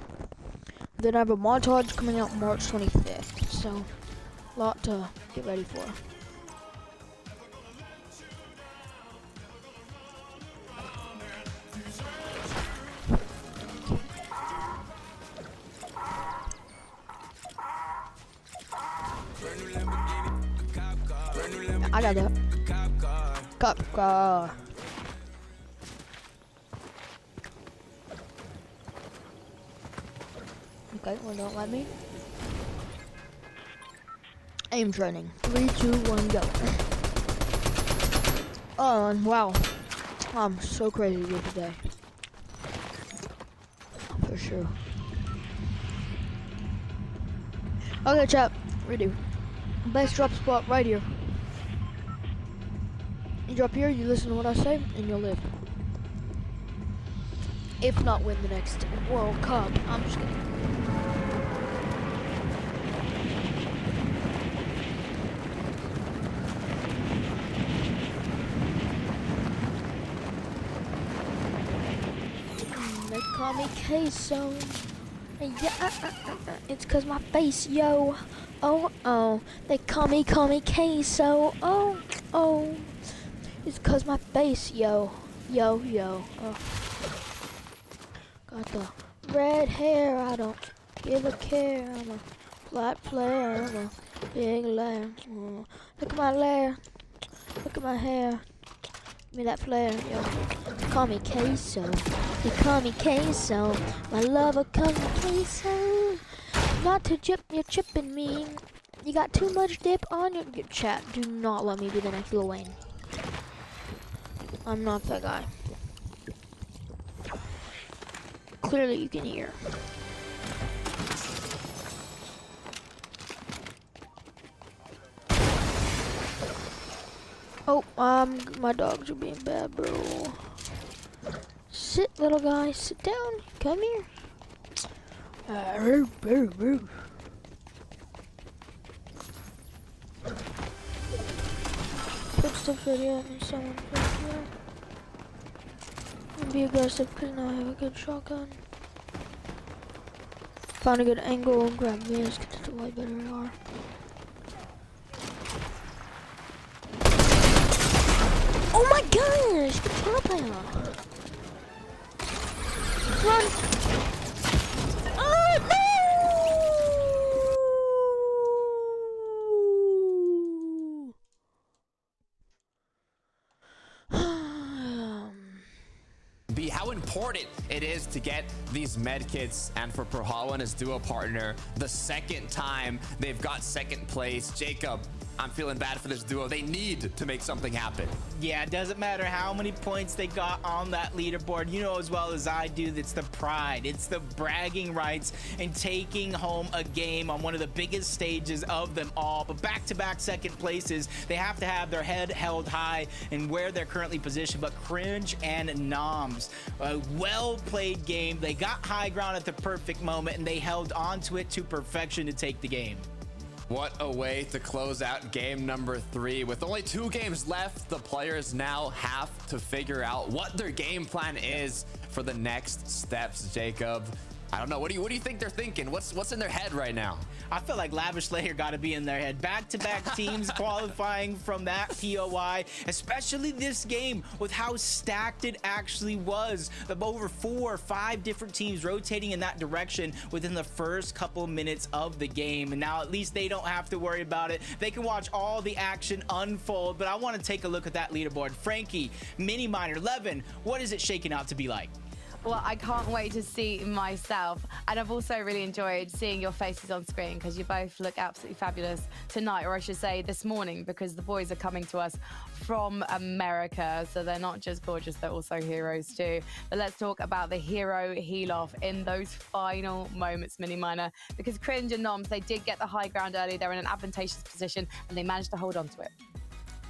Then I have a montage coming out March 25th. So, a lot to get ready for. I got that. Cop car. Okay, well, don't let me. Aim training. 3, 2, 1, go. Oh, wow. I'm so crazy good today. For sure. Okay, chat. Ready. Base drop spot right here. You drop here, you listen to what I say, and you'll live. If not win the next World Cup. I'm just kidding. They call me Queso. Yeah, it's cause my face, yo. Oh, oh. They call me Queso. Oh, oh. It's cause my face, yo. Yo, yo. Oh. Got the red hair, I don't give a care. I'm a flat player, I'm a big lair. Look at my lair. Look at my hair. Give me that flare, yo. Call me Queso. They call me Queso. My lover calls me Queso. Not to chip, you're chipping me. You got too much dip on your chat. Do not let me be the next Lil Wayne. I'm not that guy. Clearly you can hear. Oh, my dogs are being bad, bro. Sit, little guy, sit down. Come here. Footsteps right here, and someone right here. Be aggressive because now I have a good shotgun. Found a good angle and grab this because it's a way better AR. Oh my gosh! Good job, Anna. Run! Oh no! How important it is to get these med kits, and for Prohawa and his duo partner, the second time they've got second place. Jacob, I'm feeling bad for this duo. They need to make something happen. Yeah, it doesn't matter how many points they got on that leaderboard. You know as well as I do, it's the pride, it's the bragging rights, and taking home a game on one of the biggest stages of them all. But back-to-back second places, they have to have their head held high and where they're currently positioned. But Cringe and Noms, a well-played game. They got high ground at the perfect moment, and they held on to it to perfection to take the game. What a way to close out game number 3. With only 2 games left, the players now have to figure out what their game plan is for the next steps. Jacob, I don't know. What do you think they're thinking? What's in their head right now? I feel like Lavish Layer got to be in their head. Back-to-back teams qualifying from that POI, especially this game with how stacked it actually was. Over 4 or 5 different teams rotating in that direction within the first couple minutes of the game. And now at least they don't have to worry about it. They can watch all the action unfold. But I want to take a look at that leaderboard. Frankie, Mini Miner, Levin, what is it shaking out to be like? Well, I can't wait to see myself. And I've also really enjoyed seeing your faces on screen because you both look absolutely fabulous tonight, or I should say this morning, because the boys are coming to us from America. So they're not just gorgeous, they're also heroes too. But let's talk about the hero heal-off in those final moments, Mini Miner, because Cringe and Noms, they did get the high ground early. They're in an advantageous position and they managed to hold on to it.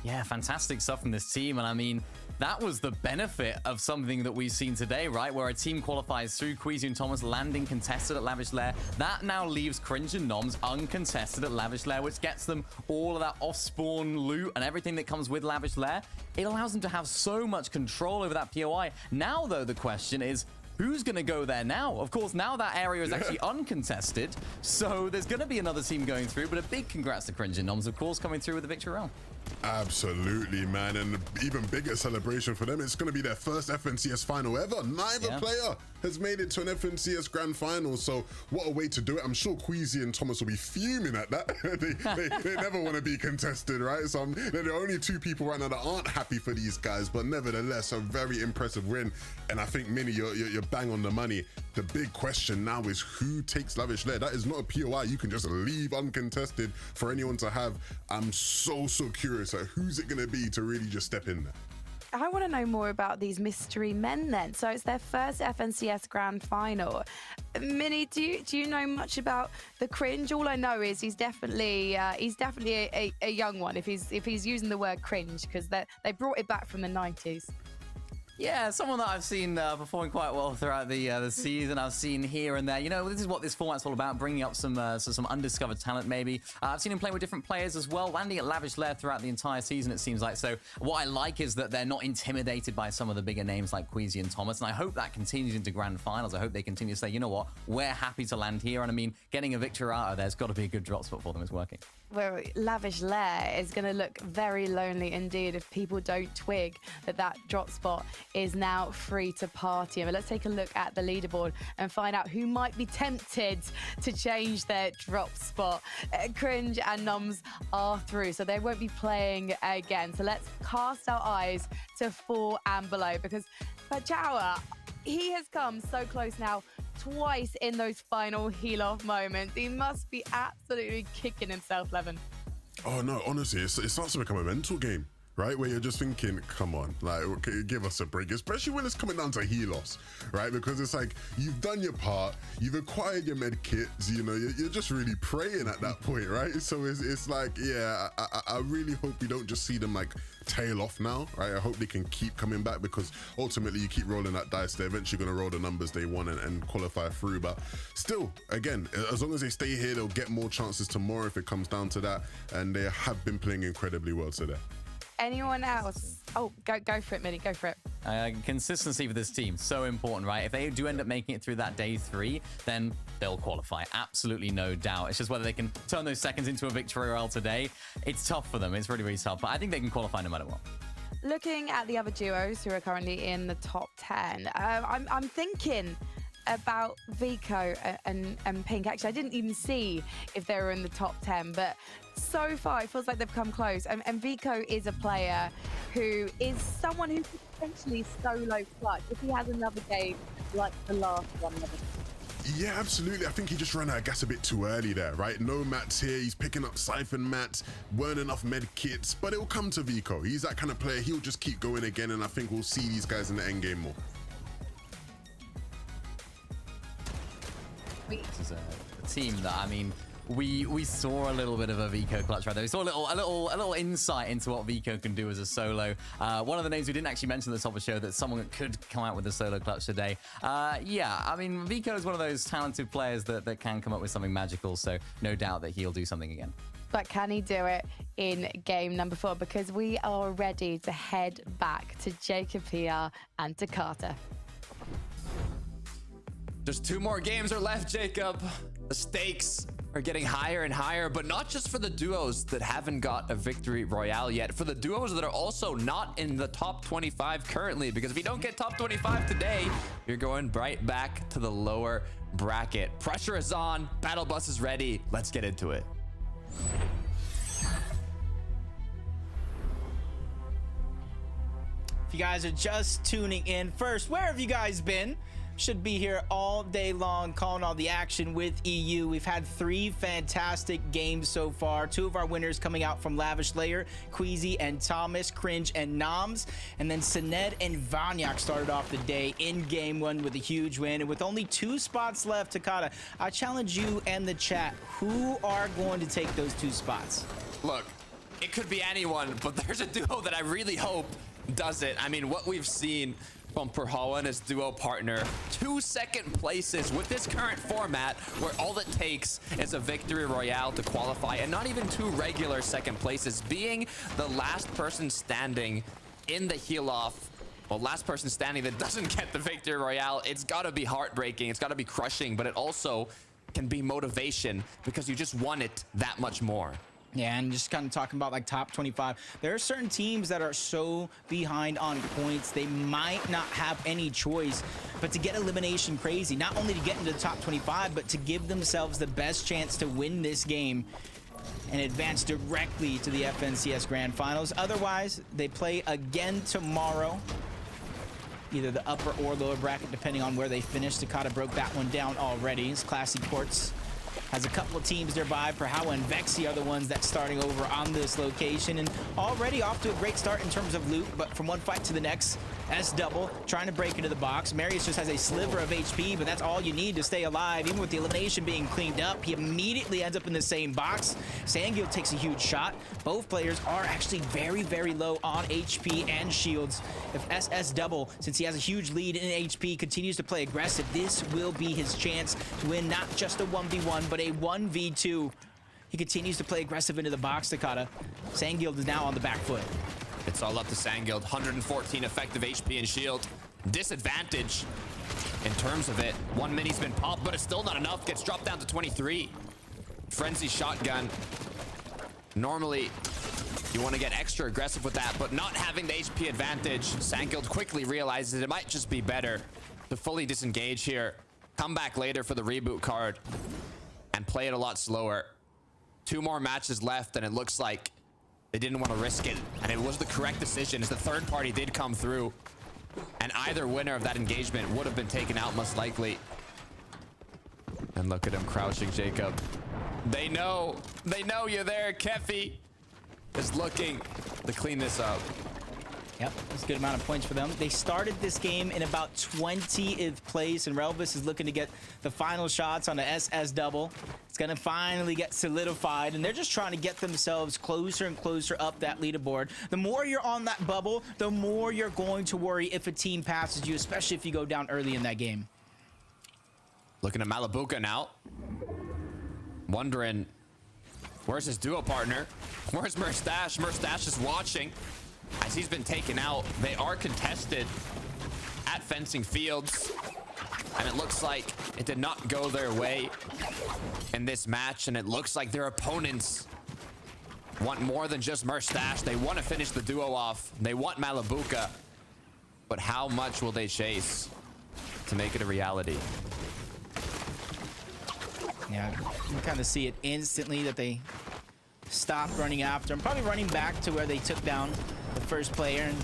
Yeah, fantastic stuff from this team. And I mean, that was the benefit of something that we've seen today, right? Where a team qualifies through Queasy and Thomas landing contested at Lavish Lair. That now leaves Cringe and Noms uncontested at Lavish Lair, which gets them all of that off-spawn loot and everything that comes with Lavish Lair. It allows them to have so much control over that POI. Now, though, the question is, who's going to go there now? Of course, now that area is actually uncontested, so there's going to be another team going through, but a big congrats to Cringe and Noms, of course, coming through with the victory round. Absolutely, man, and even bigger celebration for them. It's going to be their first FNCS final ever. Neither player has made it to an FNCS grand final, so what a way to do it. I'm sure Queasy and Thomas will be fuming at that. they never want to be contested, right? So they're the only 2 people right now that aren't happy for these guys, but nevertheless, a very impressive win. And I think, Mini, you're bang on the money. The big question now is who takes Lavish Lair? That is not a POI you can just leave uncontested for anyone to have. I'm so curious at who's it going to be to really just step in there. I want to know more about these mystery men then. So it's their first FNCS Grand Final. Minnie, do you know much about the cringe? All I know is he's definitely a young one if he's using the word cringe, because they brought it back from the 90s. Yeah, someone that I've seen performing quite well throughout the season. I've seen here and there. You know, this is what this format's all about, bringing up some undiscovered talent, maybe. I've seen him play with different players as well, landing at Lavish Lair throughout the entire season, it seems like. So what I like is that they're not intimidated by some of the bigger names like Queasy and Thomas, and I hope that continues into Grand Finals. I hope they continue to say, you know what, we're happy to land here, and I mean, getting a victory out of there's got to be a good drop spot for them. It's working. Well, Lavish Lair is going to look very lonely indeed if people don't twig that drop spot is now free to party. But let's take a look at the leaderboard and find out who might be tempted to change their drop spot. Cringe and Nums are through, so they won't be playing again. So let's cast our eyes to 4 and below, because Pachawa, he has come so close now twice in those final heal-off moments. He must be absolutely kicking himself, Levin. Oh no, honestly, it starts to become a mental game, right? Where you're just thinking, come on, like, okay, give us a break, especially when it's coming down to heal-offs, right? Because it's like, you've done your part, you've acquired your med kits, you know, you're just really praying at that point, right? So it's like, yeah, I really hope we don't just see them like tail off now, right? I hope they can keep coming back, because ultimately you keep rolling that dice, they're eventually going to roll the numbers they want and qualify through. But still, again, as long as they stay here, they'll get more chances tomorrow if it comes down to that, and they have been playing incredibly well today. Anyone else? Oh, go for it, Minnie, go for it. Consistency for this team, so important, right? If they do end up making it through that day 3, then they'll qualify. Absolutely no doubt. It's just whether they can turn those seconds into a victory royale today. It's tough for them. It's really, really tough. But I think they can qualify no matter what. Looking at the other duos who are currently in the top 10, I'm thinking about Vico and Pink. Actually, I didn't even see if they were in the top 10, but so far it feels like they've come close. And Vico is a player who is someone who could potentially solo clutch if he has another game like the last one. Yeah, absolutely. I think he just ran out of gas a bit too early there, right? No mats here. He's picking up siphon mats, weren't enough med kits, but it'll come to Vico. He's that kind of player. He'll just keep going again, and I think we'll see these guys in the end game more. This is a team that, I mean, we saw a little bit of a Vico clutch right there. We saw a little insight into what Vico can do as a solo. One of the names we didn't actually mention at the top of the show that someone could come out with a solo clutch today. Yeah, I mean, Vico is one of those talented players that can come up with something magical, so no doubt that he'll do something again. But can he do it in game number 4? Because we are ready to head back to Jacob PR and to Carter. Just 2 more games are left, Jacob. The stakes are getting higher and higher, but not just for the duos that haven't got a victory royale yet, for the duos that are also not in the top 25 currently, because if you don't get top 25 today, you're going right back to the lower bracket. Pressure is on, battle bus is ready. Let's get into it. If you guys are just tuning in, first, where have you guys been? Should be here all day long calling all the action with EU. We've had 3 fantastic games so far. 2 of our winners coming out from Lavish Lair, Queasy and Thomas, Cringe and Noms. And then Sined and Vanyak started off the day in game 1 with a huge win. And with only 2 spots left, Takata, I challenge you and the chat. Who are going to take those 2 spots? Look, it could be anyone, but there's a duo that I really hope does it. I mean, what we've seen from Perhawa and his duo partner, 2 second places with this current format where all it takes is a victory royale to qualify, and not even 2 regular second places, being the last person standing in the heal off. Well, last person standing that doesn't get the victory royale. It's got to be heartbreaking, it's got to be crushing, but it also can be motivation because you just want it that much more. Yeah, and just kind of talking about like top 25, there are certain teams that are so behind on points, they might not have any choice but to get elimination crazy. Not only to get into the top 25, but to give themselves the best chance to win this game and advance directly to the FNCS Grand Finals. Otherwise, they play again tomorrow. either the upper or lower bracket, depending on where they finish. Takata broke that one down already. His Classy Courts has a couple of teams nearby. Perhawa and Vexy are the ones that's starting over on this location, and already off to a great start in terms of loot, but from one fight to the next, S double trying to break into the box. Marius just has a sliver of HP, but that's all you need to stay alive. Even with the elimination being cleaned up, he immediately ends up in the same box. Sangil takes a huge shot. Both players are actually very, very low on HP and shields. If SS double, since he has a huge lead in HP, continues to play aggressive, this will be his chance to win not just a 1v1, but a 1v2. He continues to play aggressive into the box, Takata. Sangil is now on the back foot. It's all up to Sangil. 114 effective HP and shield. Disadvantage in terms of it. One mini's been popped, but it's still not enough. Gets dropped down to 23. Frenzy shotgun. Normally, you want to get extra aggressive with that, but not having the HP advantage, Sangil quickly realizes it might just be better to fully disengage here. Come back later for the reboot card and play it a lot slower. 2 more matches left, and it looks like they didn't want to risk it, and it was the correct decision as the third party did come through, and either winner of that engagement would have been taken out most likely. And look at him crouching, Jacob. They know you're there. Kefi is looking to clean this up. Yep, that's a good amount of points for them. They started this game in about 20th place, and Relvis is looking to get the final shots on the SS double. It's going to finally get solidified, and they're just trying to get themselves closer and closer up that leaderboard. The more you're on that bubble, the more you're going to worry if a team passes you, especially if you go down early in that game. Looking at Malabuka now. Wondering, where's his duo partner? Where's Merstash? Merstash is watching as he's been taken out. They are contested at Fencing Fields, and it looks like it did not go their way in this match, and it looks like their opponents want more than just Merstash. They want to finish the duo off. They want Malabuka, but how much will they chase to make it a reality? Yeah, you can kind of see it instantly that they stopped running after him. Probably running back to where they took down the first player, and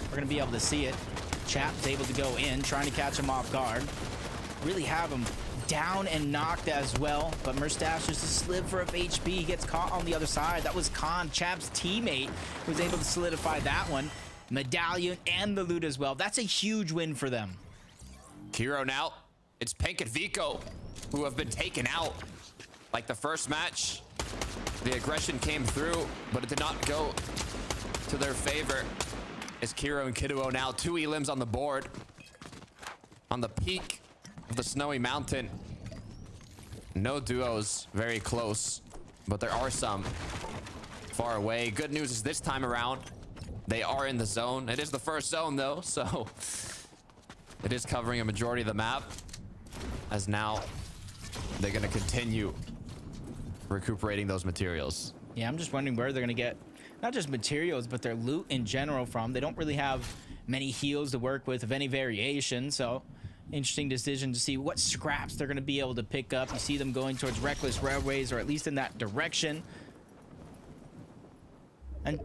we're going to be able to see it. Chap's able to go in, trying to catch him off guard. Really have him down and knocked as well, but Merstash just a sliver of HP. He gets caught on the other side. That was Khan, Chap's teammate, who was able to solidify that one. Medallion and the loot as well. That's a huge win for them. Kiro now. It's Pink and Vico who have been taken out. Like the first match, the aggression came through, but it did not go to their favor. It's Kiro and Kiduo now, 2 elims on the board. On the peak of the snowy mountain. No duos very close, but there are some far away. Good news is this time around, they are in the zone. It is the first zone though, so it is covering a majority of the map. As now, they're gonna continue recuperating those materials. Yeah, I'm just wondering where they're gonna get not just materials, but their loot in general from. They don't really have many heals to work with of any variation, so interesting decision to see what scraps they're gonna be able to pick up. You see them going towards Reckless Railways, or at least in that direction. And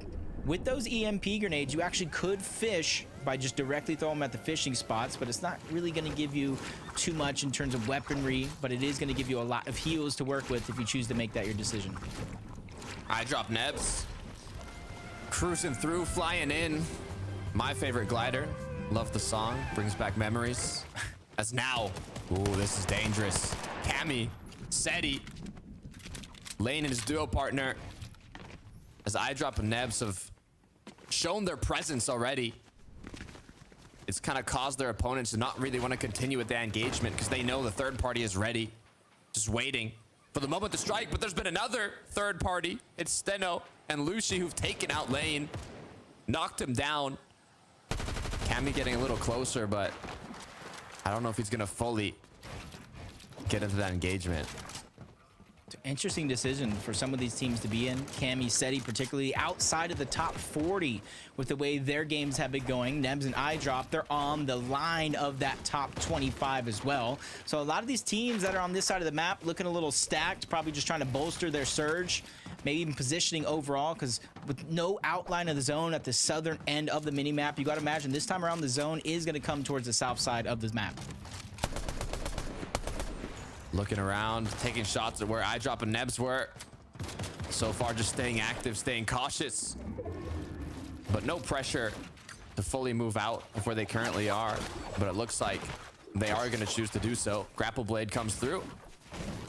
with those EMP grenades, you actually could fish by just directly throwing them at the fishing spots, but it's not really going to give you too much in terms of weaponry, but it is going to give you a lot of heals to work with if you choose to make that your decision. I drop Nebs. Cruising through, flying in. My favorite glider. Love the song. Brings back memories. As now. Ooh, this is dangerous. Cammy. Seti. Lane and his duo partner. As I drop and Nebs have shown their presence already. It's kind of caused their opponents to not really want to continue with the engagement because they know the third party is ready. Just waiting for the moment to strike, but there's been another third party. It's Steno and Lucy who've taken out Lane. Knocked him down. Cammy getting a little closer, but I don't know if he's going to fully get into that engagement. Interesting decision for some of these teams to be in. Cammy, Seti, particularly outside of the top 40 with the way their games have been going. Nebs and iDrop, they're on the line of that top 25 as well. So a lot of these teams that are on this side of the map looking a little stacked, probably just trying to bolster their surge. maybe even positioning overall, because with no outline of the zone at the southern end of the mini-map, you got to imagine this time around the zone is going to come towards the south side of the map. Looking around, taking shots at where iDrop and Nebs were. So far, just staying active, staying cautious. But no pressure to fully move out of where they currently are. But it looks like they are going to choose to do so. Grapple Blade comes through.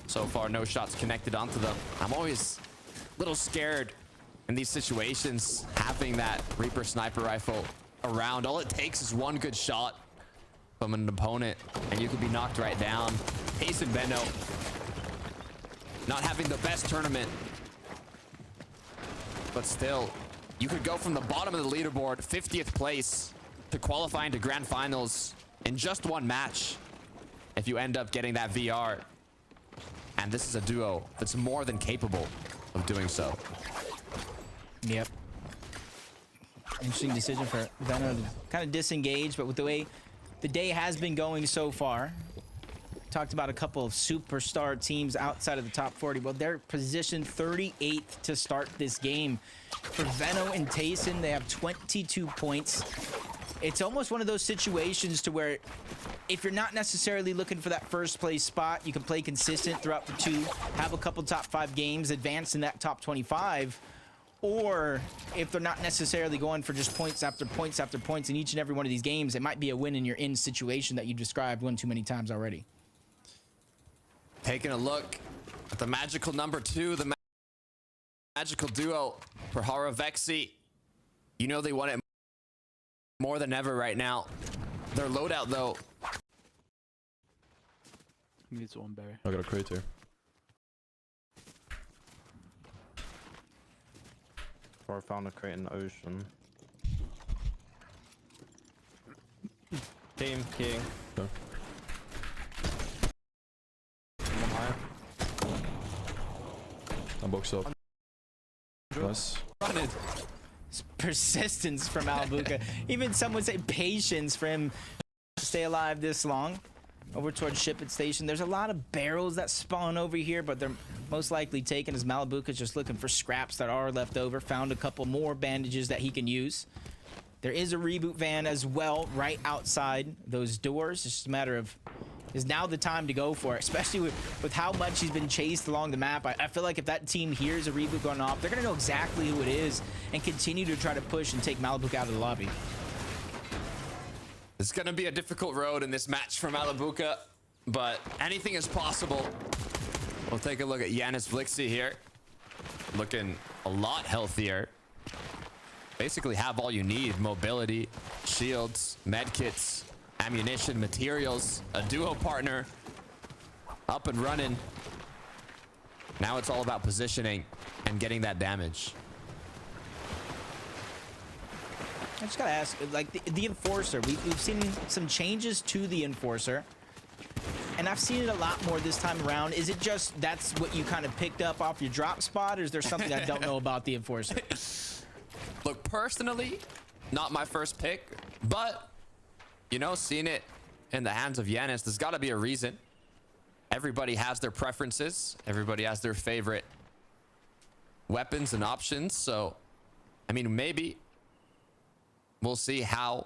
So far, no shots connected onto them. I'm always a little scared in these situations, having that Reaper sniper rifle around. All it takes is one good shot from an opponent, and you could be knocked right down. Ace and Benno not having the best tournament, but still, you could go from the bottom of the leaderboard, 50th place, to qualifying to grand finals in just one match if you end up getting that VR. And this is a duo that's more than capable of doing so. Yep. Interesting decision for Venom to kind of disengage, but with the way the day has been going so far, talked about a couple of superstar teams outside of the top 40. Well, they're positioned 38th to start this game. For Venno and Tayson, they have 22 points. It's almost one of those situations to where if you're not necessarily looking for that first place spot, you can play consistent throughout the two, have a couple top 5 games, advance in that top 25. Or if they're not necessarily going for just points after points after points in each and every one of these games, it might be a win in your in situation that you described one too many times already. Taking a look at the magical number 2, the magical duo for Hara Vexi. You know they want it more than ever right now. Their loadout, though. Needs one berry. I got a crate here. Or I found a crate in the ocean. Team king. Okay. One higher. I'm boxed up. Nice. Running. Persistence from Alabuka. Even some would say patience for him to stay alive this long. Over towards Shipment Station. There's a lot of barrels that spawn over here, but they're most likely taken as Malabuka's just looking for scraps that are left over. Found a couple more bandages that he can use. There is a reboot van as well right outside those doors. It's just a matter of, is now the time to go for it, especially with how much he's been chased along the map. I feel like if that team hears a reboot going off, they're going to know exactly who it is and continue to try to push and take Malabuka out of the lobby. It's going to be a difficult road in this match for Malabuka, but anything is possible. We'll take a look at Yanis Blixi here. Looking a lot healthier. Basically have all you need. Mobility, shields, medkits, ammunition, materials, a duo partner. Up and running. Now it's all about positioning and getting that damage. I just gotta ask, like the Enforcer, we've seen some changes to the Enforcer, and I've seen it a lot more this time around. Is it just that's what you kind of picked up off your drop spot, or is there something I don't know about the Enforcer? Look, personally, not my first pick, but, you know, seeing it in the hands of Yanis, there's got to be a reason. Everybody has their preferences. Everybody has their favorite weapons and options, so, I mean, maybe we'll see how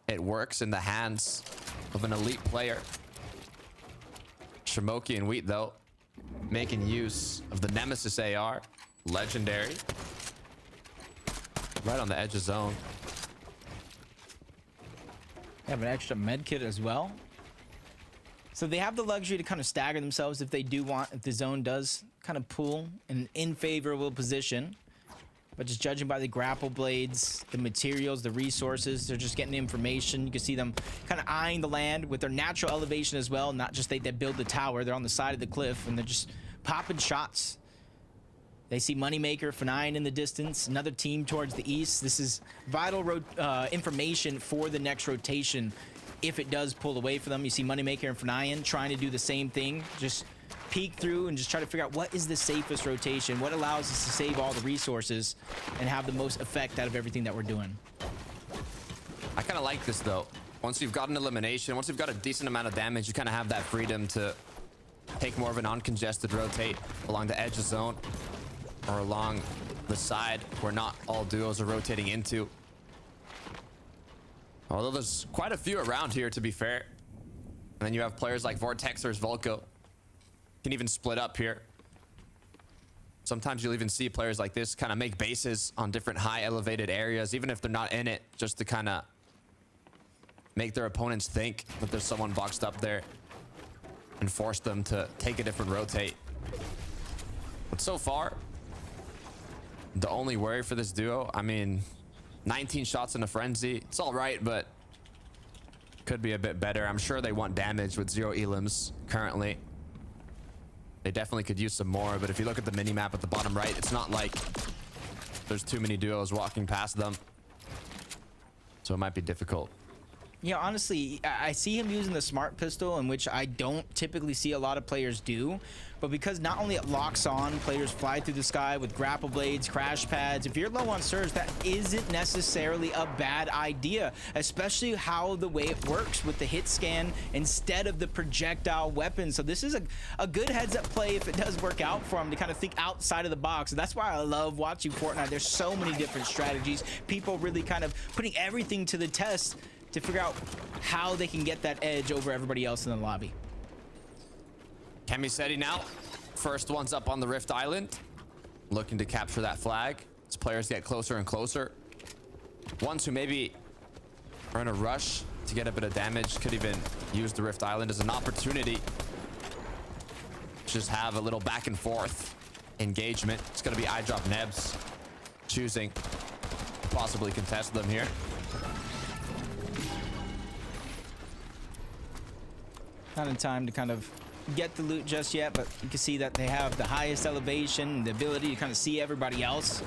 it works in the hands of an elite player. Shimoki and Wheat, though, making use of the Nemesis AR. Legendary. Right on the edge of zone. They have an extra med kit as well. So they have the luxury to kind of stagger themselves if they do want, if the zone does kind of pull in an unfavorable position. But just judging by the grapple blades, the materials, the resources, they're just getting information. You can see them kind of eyeing the land with their natural elevation as well. Not just they build the tower. They're on the side of the cliff, and they're just popping shots. They see Moneymaker, F9 in the distance. Another team towards the east. This is vital information for the next rotation if it does pull away for them. You see Moneymaker and F9 trying to do the same thing. Just peek through and just try to figure out what is the safest rotation, what allows us to save all the resources and have the most effect out of everything that we're doing. I kind of like this, though. Once you've got an elimination, once you've got a decent amount of damage, you kind of have that freedom to take more of an uncongested rotate along the edge of zone. or along the side where not all duos are rotating into. Although there's quite a few around here, to be fair. And then you have players like Vortex or Volko. Can even split up here. Sometimes you'll even see players like this kind of make bases on different high elevated areas, even if they're not in it, just to kind of make their opponents think that there's someone boxed up there and force them to take a different rotate. But so far, the only worry for this duo, I mean, 19 shots in a frenzy. It's all right, but could be a bit better. I'm sure they want damage with 0 elims currently. They definitely could use some more, but if you look at the mini-map at the bottom right, it's not like there's too many duos walking past them. So it might be difficult. Yeah, honestly, I see him using the smart pistol, in which I don't typically see a lot of players do. But because not only it locks on, players fly through the sky with grapple blades, crash pads. If you're low on surge, that isn't necessarily a bad idea, especially how the way it works with the hit scan instead of the projectile weapon. So this is a good heads up play if it does work out for him to kind of think outside of the box. And that's why I love watching Fortnite. There's so many different strategies. People really kind of putting everything to the test to figure out how they can get that edge over everybody else in the lobby. Camiseti now, first one's up on the Rift Island, looking to capture that flag as players get closer and closer. Ones who maybe are in a rush to get a bit of damage could even use the Rift Island as an opportunity to just have a little back and forth engagement. It's going to be iDrop Nebs choosing to possibly contest them here. Not in time to kind of get the loot just yet, but you can see that they have the highest elevation, the ability to kind of see everybody else.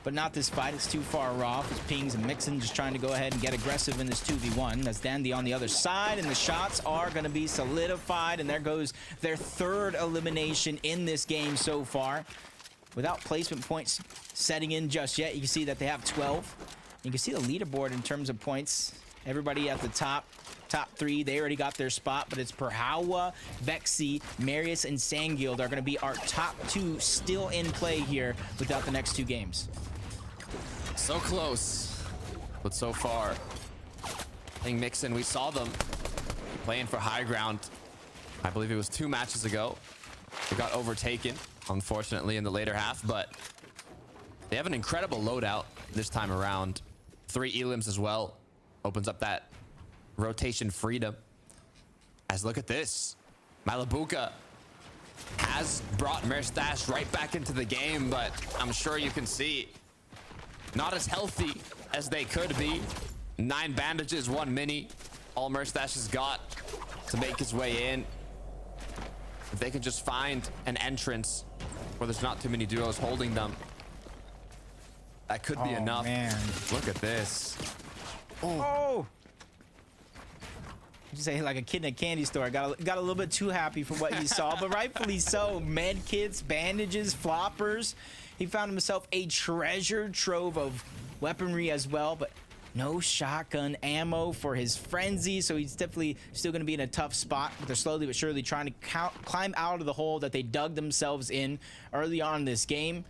But not this fight. It's too far off. It's Pings and Mixon just trying to go ahead and get aggressive in this 2v1. That's Dandy on the other side, and the shots are going to be solidified, and there goes their third elimination in this game so far. Without placement points setting in just yet, you can see that they have 12. You can see the leaderboard in terms of points. Everybody at the top 3, they already got their spot, but it's Perhawa, Vexy, Marius, and Sangild are going to be our top 2 still in play here without the next 2 games. So close, but so far. I think Mixon, we saw them playing for high ground. I believe it was 2 matches ago. They got overtaken, unfortunately, in the later half, but they have an incredible loadout this time around. 3 elims as well. Opens up that rotation freedom. As look at this, Malabuka has brought Merstash right back into the game, but I'm sure you can see not as healthy as they could be. 9 bandages, 1 mini, all Merstash has got to make his way in. If they can just find an entrance where there's not too many duos holding them, that could be enough. Man. Look at this. Oh! You say like a kid in a candy store. Got a little bit too happy for what he saw, but rightfully so. Med kits, bandages, floppers. He found himself a treasure trove of weaponry as well, but no shotgun ammo for his frenzy, so he's definitely still going to be in a tough spot. But they're slowly but surely trying to climb out of the hole that they dug themselves in early on in this game.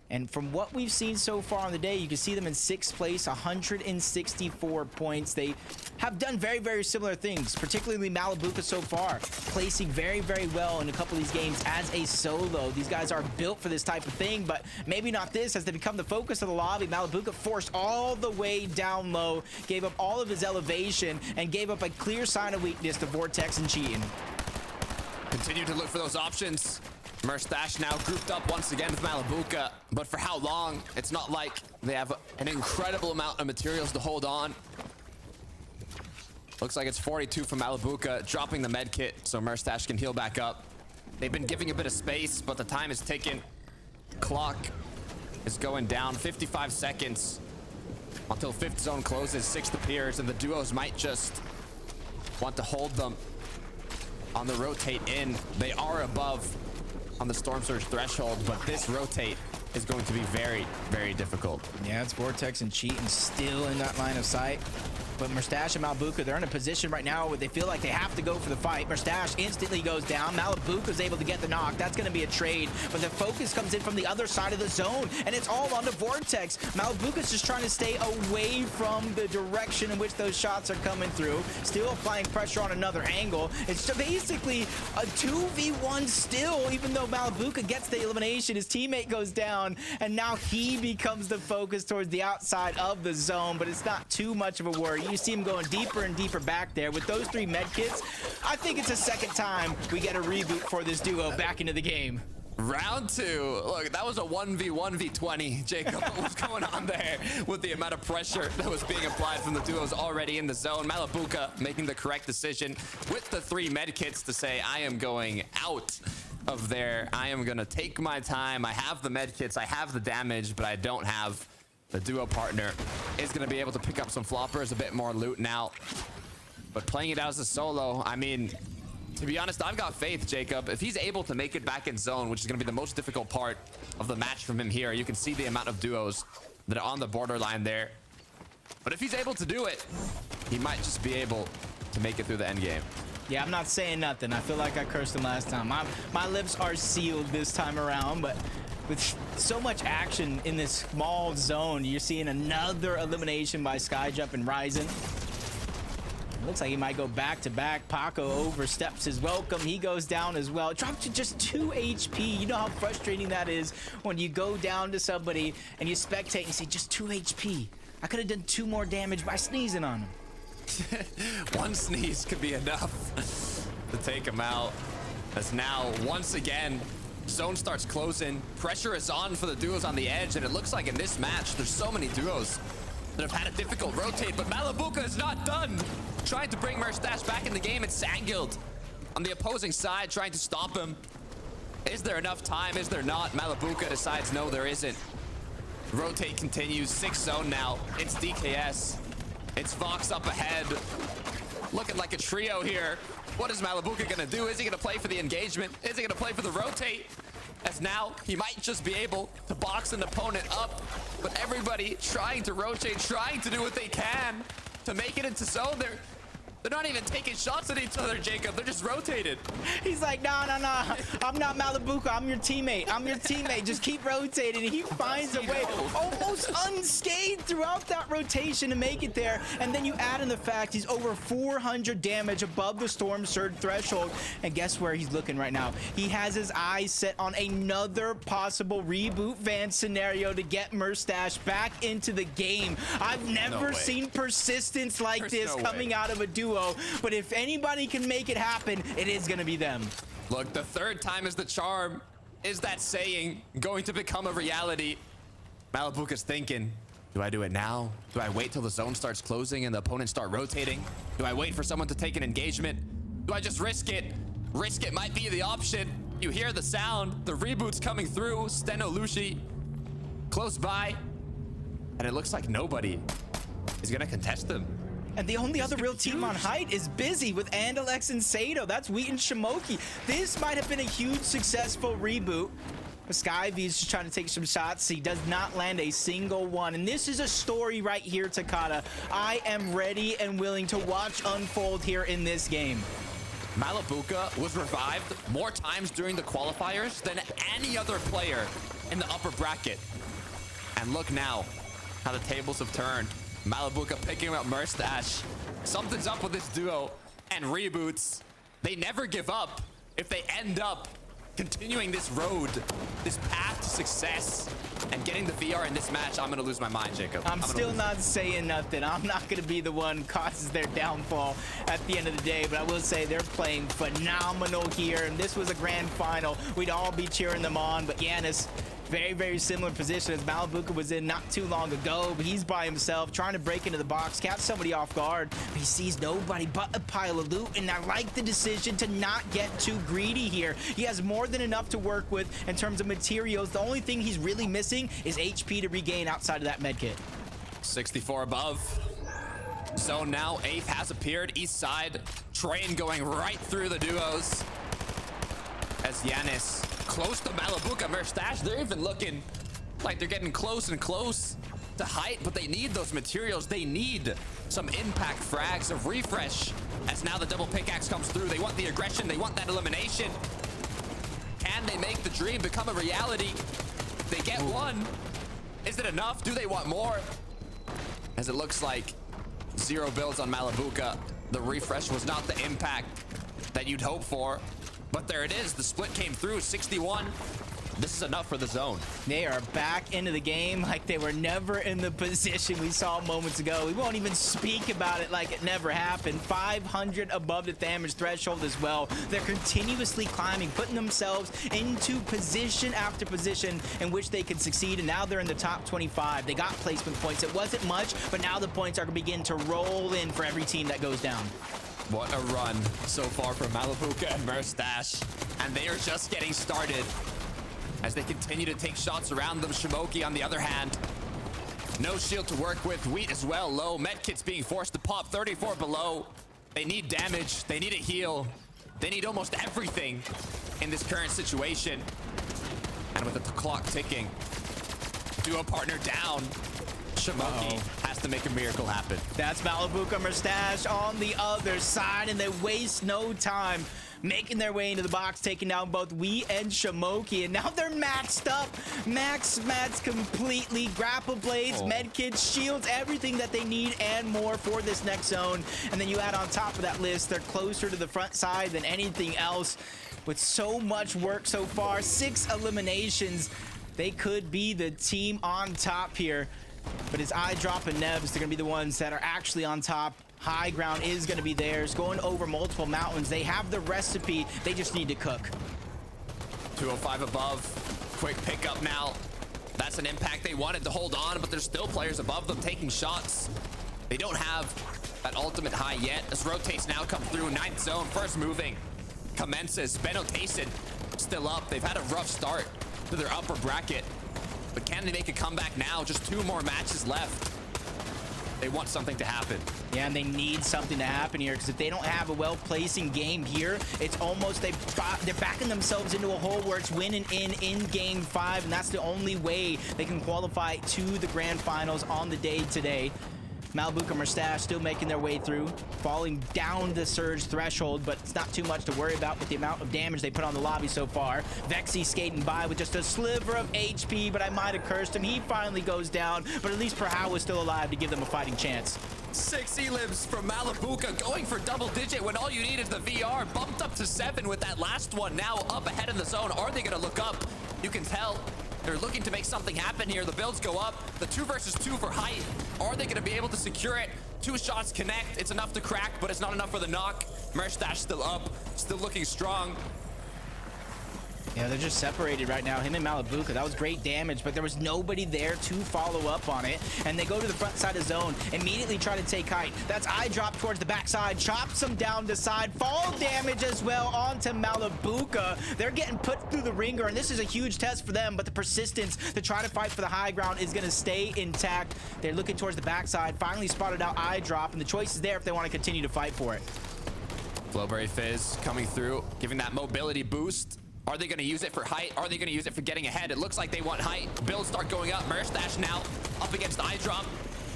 And from what we've seen so far on the day, you can see them in 6th place, 164 points. They have done very, very similar things, particularly Malabuka so far, placing very, very well in a couple of these games as a solo. These guys are built for this type of thing, but maybe not this as they become the focus of the lobby. Malabuka forced all the way down low, gave up all of his elevation, and gave up a clear sign of weakness to Vortex and Cheatin'. Continue to look for those options. Merstash now grouped up once again with Malabuka, but for how long? It's not like they have an incredible amount of materials to hold on. Looks like it's 42 from Malabuka, dropping the med kit so Merstash can heal back up. They've been giving a bit of space, but the time is ticking. Clock is going down, 55 seconds until 5th zone closes, 6th appears, and the duos might just want to hold them on the rotate in. They are above on the Storm Surge threshold, but this rotate is going to be very, very difficult. Yeah, it's Vortex and Cheatin' still in that line of sight. But Merstash and Malabuka, they're in a position right now where they feel like they have to go for the fight. Merstash instantly goes down. Malabuka's able to get the knock. That's going to be a trade. But the focus comes in from the other side of the zone, and it's all on the Vortex. Malabuka's just trying to stay away from the direction in which those shots are coming through. Still applying pressure on another angle. It's basically a 2v1 still, even though Malabuka gets the elimination. His teammate goes down, and now he becomes the focus towards the outside of the zone, but it's not too much of a worry. You see him going deeper and deeper back there. With those 3 medkits, I think it's the second time we get a reboot for this duo back into the game. Round 2. Look, that was a 1v1v20. Jacob, what was going on there with the amount of pressure that was being applied from the duos already in the zone? Malabuka making the correct decision with the 3 medkits to say, I am going out of there. I am going to take my time. I have the medkits. I have the damage, but I don't have the duo partner. Is going to be able to pick up some floppers, a bit more loot now. But playing it out as a solo, I mean, to be honest, I've got faith, Jacob. If he's able to make it back in zone, which is going to be the most difficult part of the match from him here, you can see the amount of duos that are on the borderline there. But if he's able to do it, he might just be able to make it through the end game. Yeah, I'm not saying nothing. I feel like I cursed him last time. My lips are sealed this time around, but with so much action in this small zone, you're seeing another elimination by Skyjump and Ryzen. Looks like he might go back-to-back. Paco oversteps his welcome. He goes down as well. Dropped to just 2 HP. You know how frustrating that is when you go down to somebody and you spectate and see just 2 HP. I could have done 2 more damage by sneezing on him. 1 sneeze could be enough to take him out. As now, once again, zone starts closing. Pressure is on for the duos on the edge, and it looks like in this match, there's so many duos that have had a difficult rotate, but Malabuka is not done. Trying to bring Merstash back in the game. It's Sangild on the opposing side trying to stop him. Is there enough time? Is there not? Malabuka decides no, there isn't. Rotate continues. 6 zone now. It's DKS. It's Vox up ahead. Looking like a trio here. What is Malabuka gonna do? Is he gonna play for the engagement? Is he gonna play for the rotate? As now, he might just be able to box an opponent up, but everybody trying to rotate, trying to do what they can to make it into zone. They're not even taking shots at each other, Jacob. They're just rotated. He's like, nah. I'm not Malabuka. I'm your teammate. I'm your teammate. Just keep rotating. And he finds a way, almost unscathed throughout that rotation to make it there. And then you add in the fact he's over 400 damage above the Storm Surge threshold. And guess where he's looking right now? He has his eyes set on another possible reboot van scenario to get Merstash back into the game. I've never seen persistence like this coming out of a duo. But if anybody can make it happen, it is going to be them. Look, the 3rd time is the charm. Is that saying going to become a reality? Malabuka's thinking, do I do it now? Do I wait till the zone starts closing and the opponents start rotating? Do I wait for someone to take an engagement? Do I just risk it? Risk it might be the option. You hear the sound. The reboot's coming through. Steno Lushi close by. And it looks like nobody is going to contest them. And the only other real team on height is busy with Andalex and Sato. That's Wheat and Shimoki. This might have been a huge successful reboot. Skyv's just trying to take some shots. He does not land a single one. And this is a story right here, Takada. I am ready and willing to watch unfold here in this game. Malabuka was revived more times during the qualifiers than any other player in the upper bracket. And look now how the tables have turned. Malabuka picking up Merstash. Something's up with this duo. And reboots, they never give up if they end up continuing this road, this path to success, and getting the VR in this match. I'm gonna lose my mind, Jacob. I'm still not saying nothing. I'm not gonna be the one causes their downfall at the end of the day, but I will say they're playing phenomenal here, and this was a grand final. We'd all be cheering them on, but Giannis, very, very similar position as Malabuka was in not too long ago, but he's by himself trying to break into the box, catch somebody off guard, but he sees nobody but a pile of loot, and I like the decision to not get too greedy here. He has more than enough to work with in terms of materials. The only thing he's really missing is HP to regain outside of that medkit. 64 above. Zone now, 8th has appeared, east side. Train going right through the duos. As Giannis close to Malabuka, Merstash, they're even looking like they're getting close and close to height, but they need those materials. They need some impact frags of refresh. As now the double pickaxe comes through, they want the aggression, they want that elimination. Can they make the dream become a reality? They get one. Is it enough? Do they want more? As it looks like 0 builds on Malabuka. The refresh was not the impact that you'd hope for, but there it is. The split came through, 61. This is enough for the zone. They are back into the game like they were never in the position we saw moments ago. We won't even speak about it like it never happened. 500 above the damage threshold as well. They're continuously climbing, putting themselves into position after position in which they can succeed, and now they're in the top 25. They got placement points. It wasn't much, but now the points are going to begin to roll in for every team that goes down. What a run so far from Malabuka and Merstash, and they are just getting started. As they continue to take shots around them, Shimoki on the other hand, no shield to work with. Wheat as well, low. Medkit's being forced to pop, 34 below. They need damage, they need a heal. They need almost everything in this current situation. And with the clock ticking, duo partner down, Shimoki has to make a miracle happen. That's Malabuka Merstash on the other side, and they waste no time making their way into the box, taking down both Wheat and Shimoki, and now they're maxed up. Max mats completely. Grapple blades, medkits, shields, everything that they need and more for this next zone. And then you add on top of that list, they're closer to the front side than anything else. With so much work so far, 6 eliminations, they could be the team on top here. But it's iDrop and Nebs, they're gonna be the ones that are actually on top. High ground is going to be theirs, going over multiple mountains. They have the recipe, they just need to cook. 205 above, quick pickup now. That's an impact they wanted to hold on, but there's still players above them taking shots. They don't have that ultimate high yet. As rotates now come through, 9th zone, first moving. Commences, Benno Tayson still up. They've had a rough start to their upper bracket, but can they make a comeback now? Just 2 more matches left. They want something to happen. Yeah, and they need something to happen here, because if they don't have a well-placing game here, it's almost they're backing themselves into a hole where it's winning in game 5, and that's the only way they can qualify to the grand finals on the day today. Malabuka Merstash still making their way through, falling down the surge threshold, but it's not too much to worry about with the amount of damage they put on the lobby so far. Vexy skating by with just a sliver of HP, but I might have cursed him. He finally goes down, but at least Perhau is still alive to give them a fighting chance. 6 elims from Malabuka, going for double digit when all you need is the VR. Bumped up to 7 with that last one, now up ahead in the zone. Are they gonna look up? You can tell they're looking to make something happen here. The builds go up, the 2 versus 2 for height. Are they gonna be able to secure it? 2 shots connect, it's enough to crack, but it's not enough for the knock. Merstash still up, still looking strong. Yeah, they're just separated right now, him and Malabuka. That was great damage, but there was nobody there to follow up on it. And they go to the front side of zone, immediately try to take height. That's iDrop towards the backside, chops him down the side, fall damage as well onto Malabuka. They're getting put through the ringer, and this is a huge test for them, but the persistence to try to fight for the high ground is gonna stay intact. They're looking towards the backside, finally spotted out iDrop, and the choice is there if they want to continue to fight for it. Flowberry Fizz coming through, giving that mobility boost. Are they going to use it for height? Are they going to use it for getting ahead? It looks like they want height. Builds start going up. Merstash now up against iDrop.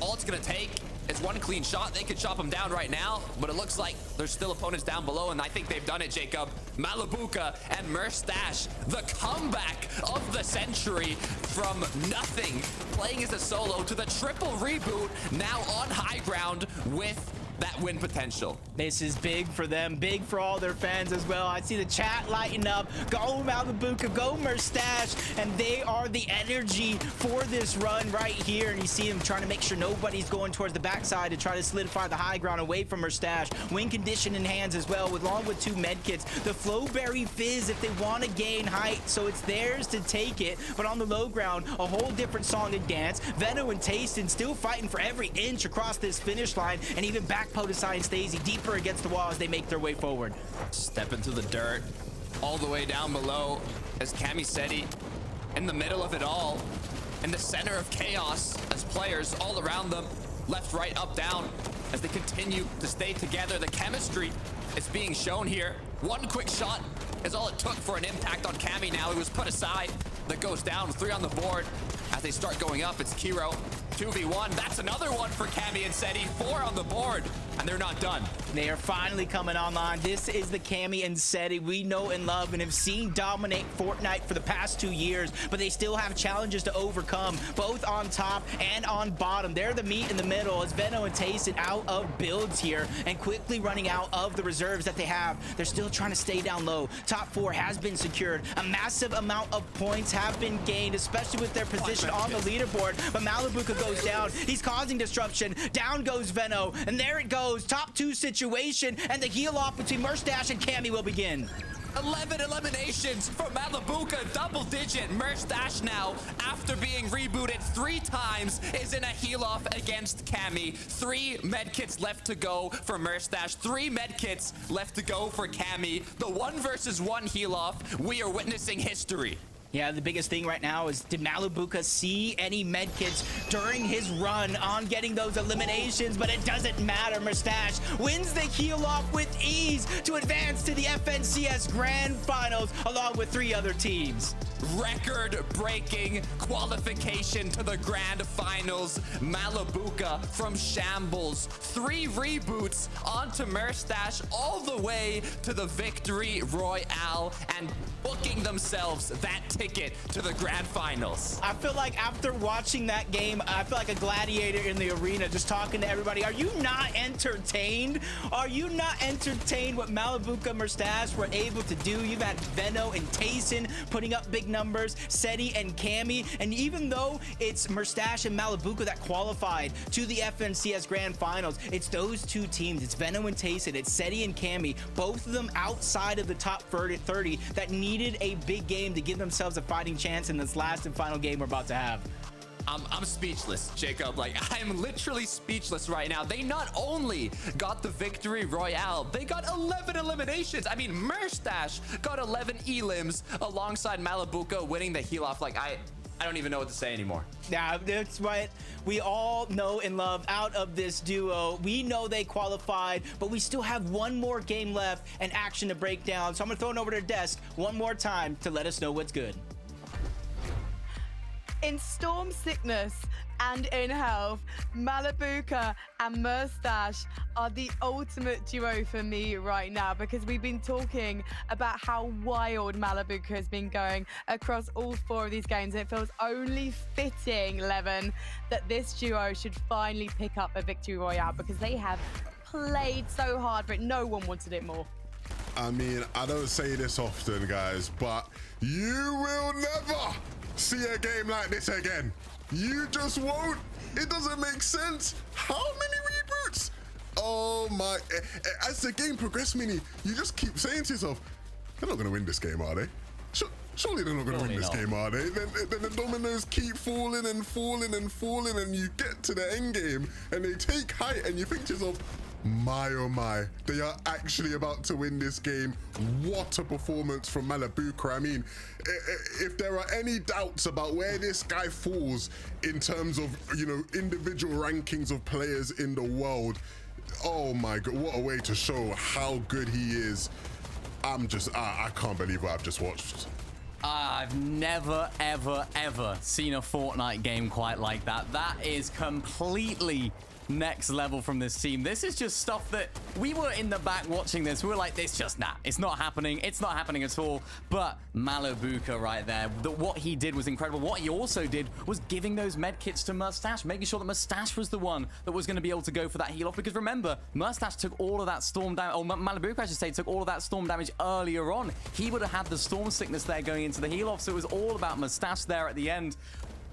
All it's going to take is 1 clean shot. They could chop him down right now, but it looks like there's still opponents down below, and I think they've done it, Jacob. Malabuka and Merstash, the comeback of the century from nothing, playing as a solo to the triple reboot, now on high ground with that win potential. This is big for them, big for all their fans as well. I see the chat lighting up. Go Malabuka, go Merstash, and they are the energy for this run right here. And you see them trying to make sure nobody's going towards the backside to try to solidify the high ground away from Merstash. Win condition in hands as well, along with 2 medkits. The Flowberry Fizz if they want to gain height, so it's theirs to take it. But on the low ground, a whole different song and dance. Venno and Tayson still fighting for every inch across this finish line, and even back Podesai and Stacey deeper against the wall as they make their way forward. Step into the dirt, all the way down below, as Camiseti in the middle of it all, in the center of chaos, as players all around them, left, right, up, down, as they continue to stay together. The chemistry is being shown here. 1 quick shot is all it took for an impact on Cami now. It was put aside. That goes down, 3 on the board. As they start going up, it's Kiro 2v1. That's another one for Cammy and Seti. 4 on the board, and they're not done. They are finally coming online. This is the Cammy and Seti we know and love and have seen dominate Fortnite for the past 2 years, but they still have challenges to overcome, both on top and on bottom. They're the meat in the middle as Veno and Tayson out of builds here and quickly running out of the reserves that they have. They're still trying to stay down low. Top 4 has been secured. A massive amount of points have been gained, especially with their position on the leaderboard. But Malibuka goes down. He's causing disruption. Down goes Veno, and there it goes. Top 2 situation, and the heel off between Merstash and Cammy will begin. 11 eliminations from Malibuka, double digit. Merstash now, after being rebooted 3 times, is in a heal off against Cammy. 3 medkits left to go for Merstash. 3 medkits left to go for Cammy. The 1 versus 1 heal off. We are witnessing history. Yeah, the biggest thing right now is, did Malibuka see any medkits during his run on getting those eliminations? But it doesn't matter. Merstash wins the heal off with ease to advance to the FNCS Grand Finals along with 3 other teams. Record-breaking qualification to the Grand Finals. Malibuka from shambles. 3 reboots onto Merstash all the way to the Victory Royale and booking themselves that ticket to the Grand Finals. I feel like after watching that game, I feel like a gladiator in the arena just talking to everybody. Are you not entertained? Are you not entertained what Malibuka Merstash were able to do? You've had Veno and Tayson putting up big numbers, Seti and Cammy, and even though it's Merstash and Malibuka that qualified to the FNCS Grand Finals, it's those 2 teams. It's Veno and Tayson, it's Seti and Cammy, both of them outside of the top 30 that needed a big game to give themselves a fighting chance in this last and final game we're about to have. I'm speechless, Jacob. Like, I'm literally speechless right now. They not only got the Victory Royale, they got 11 eliminations. I mean, Merstash got 11 elims alongside Malibuka winning the heal off. Like, I don't even know what to say anymore. Yeah, that's what we all know and love out of this duo. We know they qualified, but we still have 1 more game left and action to break down. So I'm gonna throw it over to their desk one more time to let us know what's good. In Storm Sickness and in Health, Malibuka and Merstash are the ultimate duo for me right now, because we've been talking about how wild Malibuka has been going across all 4 of these games. And it feels only fitting, Levin, that this duo should finally pick up a Victory Royale, because they have played so hard for it. No one wanted it more. I mean, I don't say this often, guys, but you will never see a game like this again. You just won't. It doesn't make sense. How many reboots? Oh my. As the game progressed, Mini, you just keep saying to yourself, they're not going to win this game, are they? Surely they're not going to win this game, are they? Then the dominoes keep falling and falling and falling, and you get to the end game and they take height, and you think to yourself, my oh my, they are actually about to win this game. What a performance from Malibuka. I mean, if there are any doubts about where this guy falls in terms of, you know, individual rankings of players in the world, oh my god, what a way to show how good he is. I can't believe what I've just watched. I've never, ever, ever seen a Fortnite game quite like that. That is completely next level from this team. This is just stuff that we were in the back watching this. We were like, it's just it's not happening. It's not happening at all. But Malibuka right there, what he did was incredible. What he also did was giving those medkits to Merstash, making sure that Merstash was the one that was going to be able to go for that heal off. Because remember, Merstash took all of that storm damage, or Malibuka, I should say, took all of that storm damage earlier on. He would have had the storm sickness there going into the heal off. So it was all about Merstash there at the end.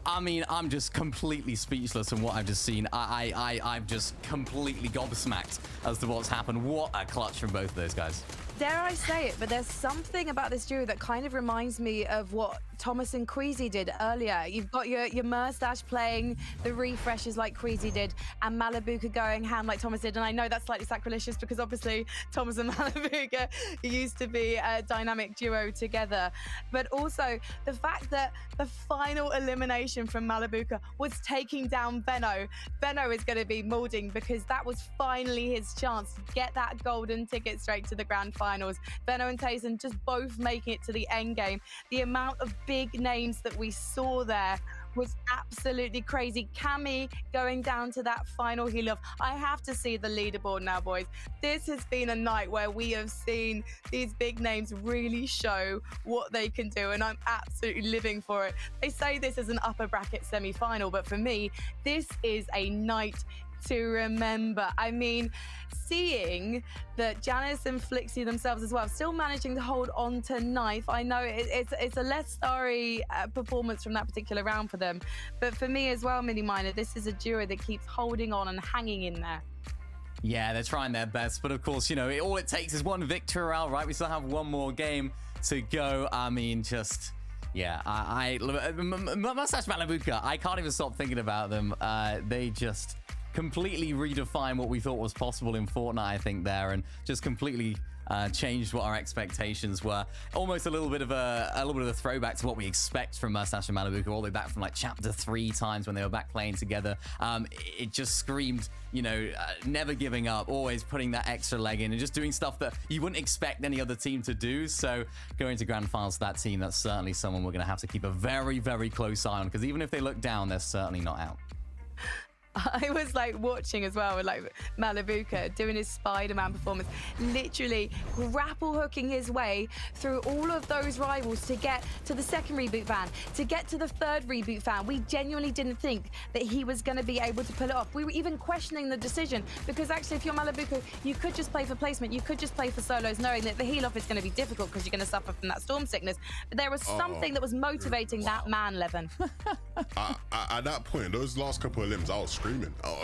I mean, I'm just completely speechless in what I've just seen. I'm just completely gobsmacked as to what's happened. What a clutch from both of those guys. Dare I say it, but there's something about this duo that kind of reminds me of what Thomas and Queasy did earlier. You've got your Merstash playing the refreshes like Queasy did, and Malibuka going ham like Thomas did. And I know that's slightly sacrilegious because obviously Thomas and Malibuka used to be a dynamic duo together. But also the fact that the final elimination from Malibuka was taking down Veno. Veno is going to be molding because that was finally his chance to get that golden ticket straight to the grand finals. Veno and Tayson just both making it to the end game. The amount of big names that we saw there was absolutely crazy. Cammy going down to that final heal off. I have to see the leaderboard now, boys. This has been a night where we have seen these big names really show what they can do, and I'm absolutely living for it. They say this is an upper bracket semi-final, but for me, this is a night to remember. I mean, seeing that Janice and Flixie themselves as well still managing to hold on to Knife. I know it's a less starry performance from that particular round for them, but for me as well, Mini Miner, this is a duo that keeps holding on and hanging in there. Yeah, they're trying their best, but of course, you know, all it takes is one victory round, right? We still have one more game to go. I mean, just... yeah, Mustache Malabuka, I can't even stop thinking about them. They just completely redefined what we thought was possible in Fortnite, I think, there, and just completely changed what our expectations were. Almost a little bit of a throwback to what we expect from Mustache and Malabuka, all the way back from like chapter 3 times when they were back playing together. It just screamed, you know, never giving up, always putting that extra leg in and just doing stuff that you wouldn't expect any other team to do. So going to grand finals for that team, that's certainly someone we're going to have to keep a very, very close eye on, because even if they look down, they're certainly not out. I was like watching as well with like Malabuka doing his Spider-Man performance, literally grapple hooking his way through all of those rivals to get to the second reboot van, to get to the third reboot van. We genuinely didn't think that he was going to be able to pull it off. We were even questioning the decision, because actually if you're Malabuka, you could just play for placement, you could just play for solos, knowing that the heal off is going to be difficult because you're going to suffer from that storm sickness. But there was something that was motivating that man, Levin. At that point, those last couple of limbs, I was screaming.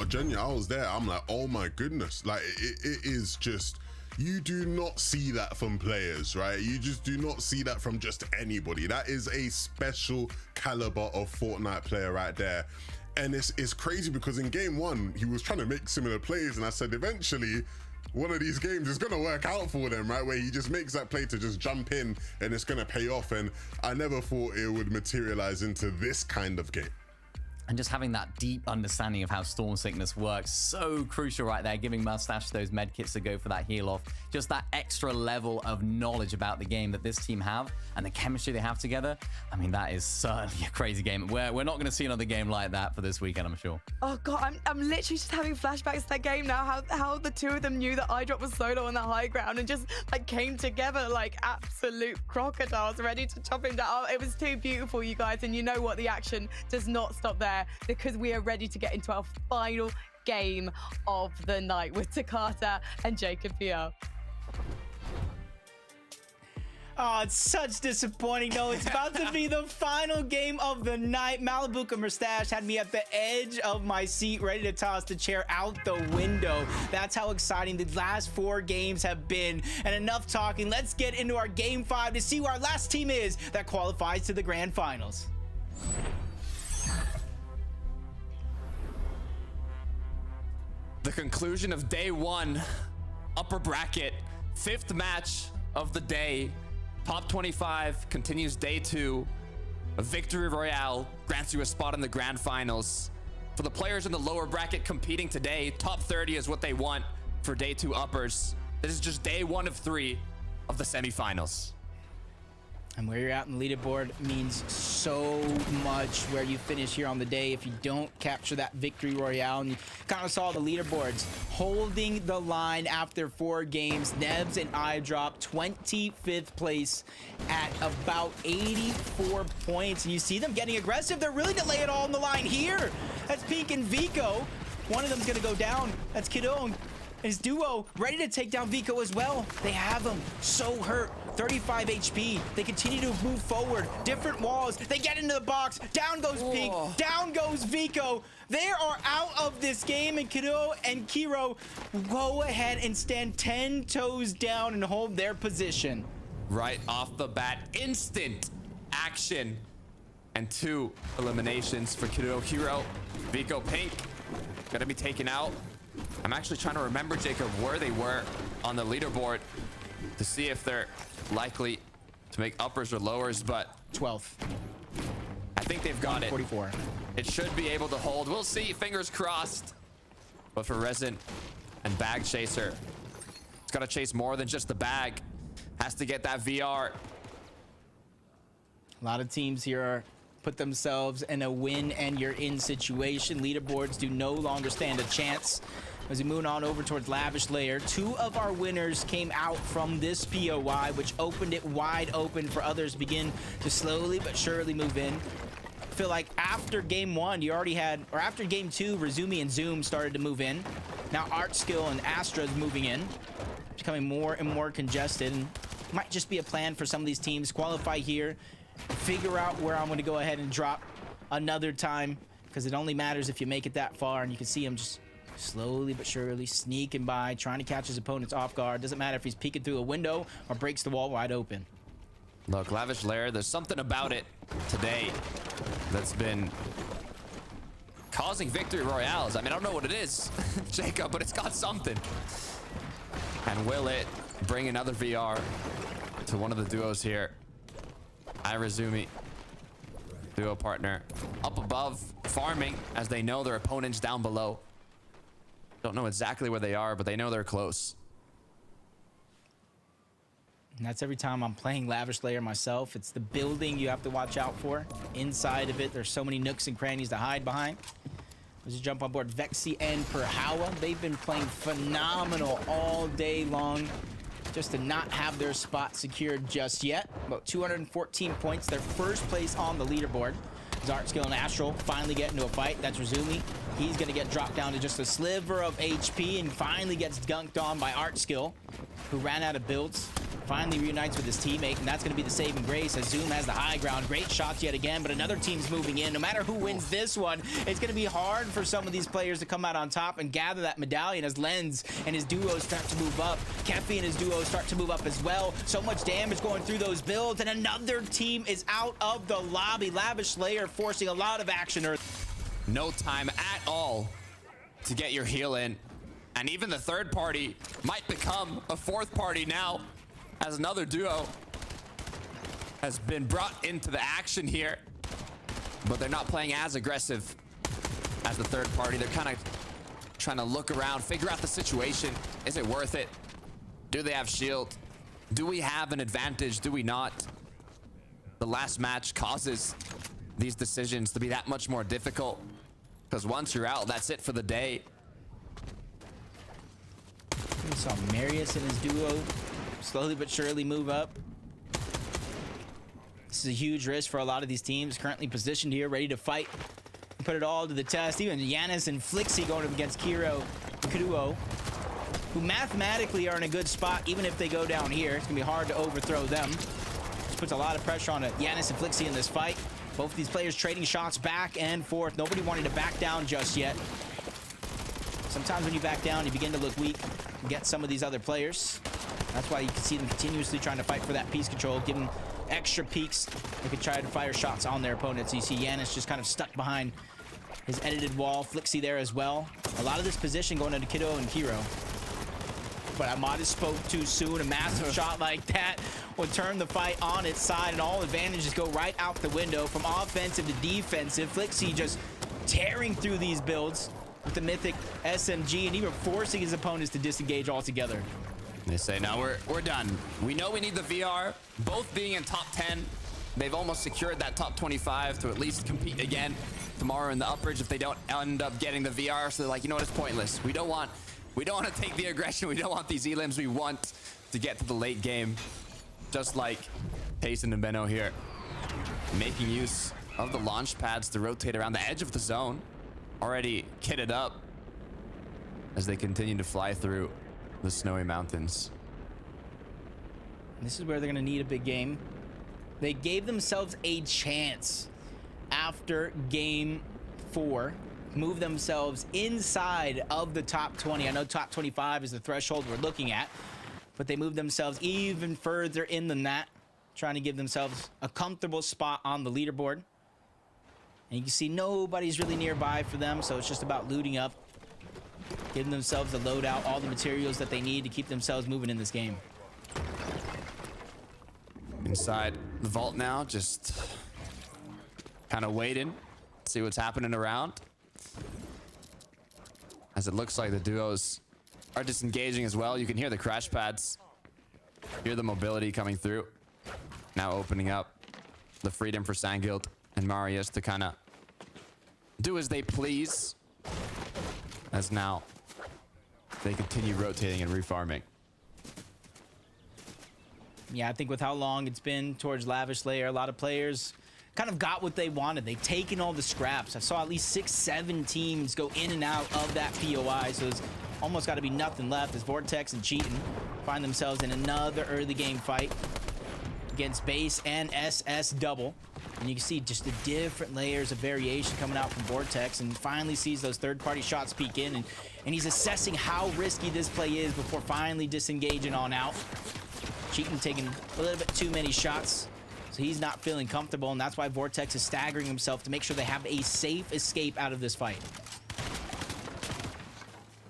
Genuinely, I was there. I'm like, oh my goodness. Like, it is just, you do not see that from players, right? You just do not see that from just anybody. That is a special caliber of Fortnite player right there. And it's crazy because in game 1, he was trying to make similar plays, and I said, eventually, one of these games is gonna work out for them, right? Where he just makes that play to just jump in and it's gonna pay off. And I never thought it would materialize into this kind of game. And just having that deep understanding of how storm sickness works, so crucial right there, giving Mustache those med kits to go for that heal off. Just that extra level of knowledge about the game that this team have and the chemistry they have together. I mean, that is certainly a crazy game. We're not going to see another game like that for this weekend, I'm sure. Oh God, I'm literally just having flashbacks to that game now, how the two of them knew that iDrop was solo on that high ground and just like came together like absolute crocodiles ready to chop him down. Oh, it was too beautiful, you guys, and you know what? The action does not stop there, because we are ready to get into our final game of the night with Takata and Jacob Pierre. Oh, it's such disappointing. No, it's about to be the final game of the night. Malabuka Mustache had me at the edge of my seat, ready to toss the chair out the window. That's how exciting the last 4 games have been. And enough talking. Let's get into our game 5 to see who our last team is that qualifies to the grand finals. The conclusion of day 1, upper bracket, 5th match of the day. Top 25 continues day 2. A victory royale grants you a spot in the grand finals. For the players in the lower bracket competing today, top 30 is what they want for day 2 uppers. This is just day 1 of 3 of the semifinals. And where you're at in the leaderboard means so much where you finish here on the day. If you don't capture that victory royale, and you kind of saw the leaderboards holding the line after 4 games. Nebs and iDrop 25th place at about 84 points. And you see them getting aggressive. They're really to lay it all on the line here. That's Pink and Vico. One of them's gonna go down. That's Kiddo and his duo ready to take down Vico as well. They have him so hurt. 35 HP. They continue to move forward. Different walls. They get into the box. Down goes Pink. Down goes Vico. They are out of this game, and Kiddo and Kiro go ahead and stand 10 toes down and hold their position. Right off the bat, instant action. And 2 eliminations for Kiddo Hero. Vico Pink gonna be taken out. I'm actually trying to remember, Jacob, where they were on the leaderboard to see if they're likely to make uppers or lowers, but 12th. I think they've got it. 44. It should be able to hold. We'll see. Fingers crossed. But for Resin and Bag Chaser, it's got to chase more than just the bag. Has to get that VR. A lot of teams here are put themselves in a win and you're in situation. Leaderboards do no longer stand a chance. As we move on over towards Lavish Layer, 2 of our winners came out from this POI, which opened it wide open for others to begin to slowly but surely move in. I feel like after game 1, you already had, or after game 2, Razumi and Zoom started to move in. Now Art Skill and Astra is moving in. It's becoming more and more congested, and might just be a plan for some of these teams. Qualify here, figure out where I'm going to go ahead and drop another time, because it only matters if you make it that far. And you can see him just slowly but surely sneaking by, trying to catch his opponents off guard. Doesn't matter if he's peeking through a window or breaks the wall wide open. Look, Lavish Lair, there's something about it today that's been causing victory royales. I mean, I don't know what it is, Jacob, but it's got something. And will it bring another VR to one of the duos here? Irazumi, duo partner, up above, farming as they know their opponents down below. Don't know exactly where they are, but they know they're close. And that's every time I'm playing Lavish Layer myself. It's the building you have to watch out for. Inside of it, there's so many nooks and crannies to hide behind. Let's jump on board Vexy and Perhawa. They've been playing phenomenal all day long, just to not have their spot secured just yet. About 214 points, their first place on the leaderboard. Art Skill and Astral finally get into a fight. That's Razumi. He's going to get dropped down to just a sliver of HP and finally gets dunked on by Art Skill, who ran out of builds. Finally reunites with his teammate, and that's going to be the saving grace as Zoom has the high ground. Great shots yet again, but another team's moving in. No matter who wins this one, it's going to be hard for some of these players to come out on top and gather that medallion as Lens and his duo start to move up. Kefi and his duo start to move up as well. So much damage going through those builds, and another team is out of the lobby. Lavish Layer forcing a lot of action. No time at all to get your heal in. And even the third party might become a fourth party now, as another duo has been brought into the action here. But they're not playing as aggressive as the third party. They're kind of trying to look around, figure out the situation. Is it worth it? Do they have shield? Do we have an advantage? Do we not? The last match causes these decisions to be that much more difficult, because once you're out, that's it for the day. We saw Marius and his duo slowly but surely move up. This is a huge risk for a lot of these teams currently positioned here, ready to fight and put it all to the test. Even Yanis and Flixie going up against Kiro and Kuduo, who mathematically are in a good spot. Even if they go down here, it's gonna be hard to overthrow them. This puts a lot of pressure on Yanis and Flixie in this fight. Both of these players trading shots back and forth. Nobody wanting to back down just yet. Sometimes when you back down, you begin to look weak and get some of these other players. That's why you can see them continuously trying to fight for that piece control, give them extra peeks. They could try to fire shots on their opponents. You see Yanis just kind of stuck behind his edited wall. Flixie there as well. A lot of this position going into Kiddo and Kiro. But Amada spoke too soon. A massive shot like that will turn the fight on its side, and all advantages go right out the window from offensive to defensive. Flixie just tearing through these builds with the mythic SMG and even forcing his opponents to disengage altogether. They say, no, we're done. We know we need the VR. Both being in top 10, they've almost secured that top 25 to at least compete again tomorrow in the upbridge if they don't end up getting the VR. So they're like, you know what, it's pointless. We don't want to take the aggression. We don't want these elims. We want to get to the late game. Just like Payson and Benno here, making use of the launch pads to rotate around the edge of the zone. Already kitted up as they continue to fly through the snowy mountains. This is where they're going to need a big game. They gave themselves a chance after game 4. Move themselves inside of the top 20. I know top 25 is the threshold we're looking at, but they moved themselves even further in than that, trying to give themselves a comfortable spot on the leaderboard. And you can see nobody's really nearby for them, so it's just about looting up, giving themselves the loadout, all the materials that they need to keep themselves moving in this game. Inside the vault now, just kind of waiting, see what's happening around. As it looks like the duos are disengaging as well. You can hear the crash pads, hear the mobility coming through. Now opening up the freedom for Sandguild and Marius to kind of do as they please. As now they continue rotating and refarming. Yeah, I think with how long it's been towards Lavish Layer, a lot of players kind of got what they wanted. They've taken all the scraps. I saw at least 6-7 teams go in and out of that POI, so it's almost got to be nothing left as Vortex and Cheatin' find themselves in another early game fight against Base and SS Double. And you can see just the different layers of variation coming out from Vortex, and finally sees those third-party shots peek in, and he's assessing how risky this play is before finally disengaging on out. Cheatin' taking a little bit too many shots, so he's not feeling comfortable, and that's why Vortex is staggering himself to make sure they have a safe escape out of this fight.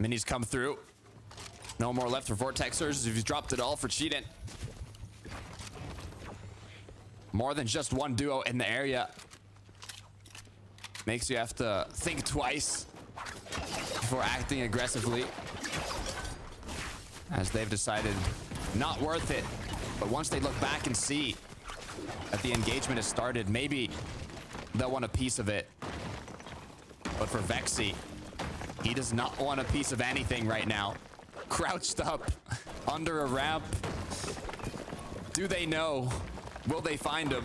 Minis come through. No more left for Vortexers. He's dropped it all for Cheatin'. More than just one duo in the area. Makes you have to think twice before acting aggressively, as they've decided not worth it. But once they look back and see that the engagement has started, maybe they'll want a piece of it. But for Vexy, he does not want a piece of anything right now. Crouched up under a ramp. Do they know? Will they find him?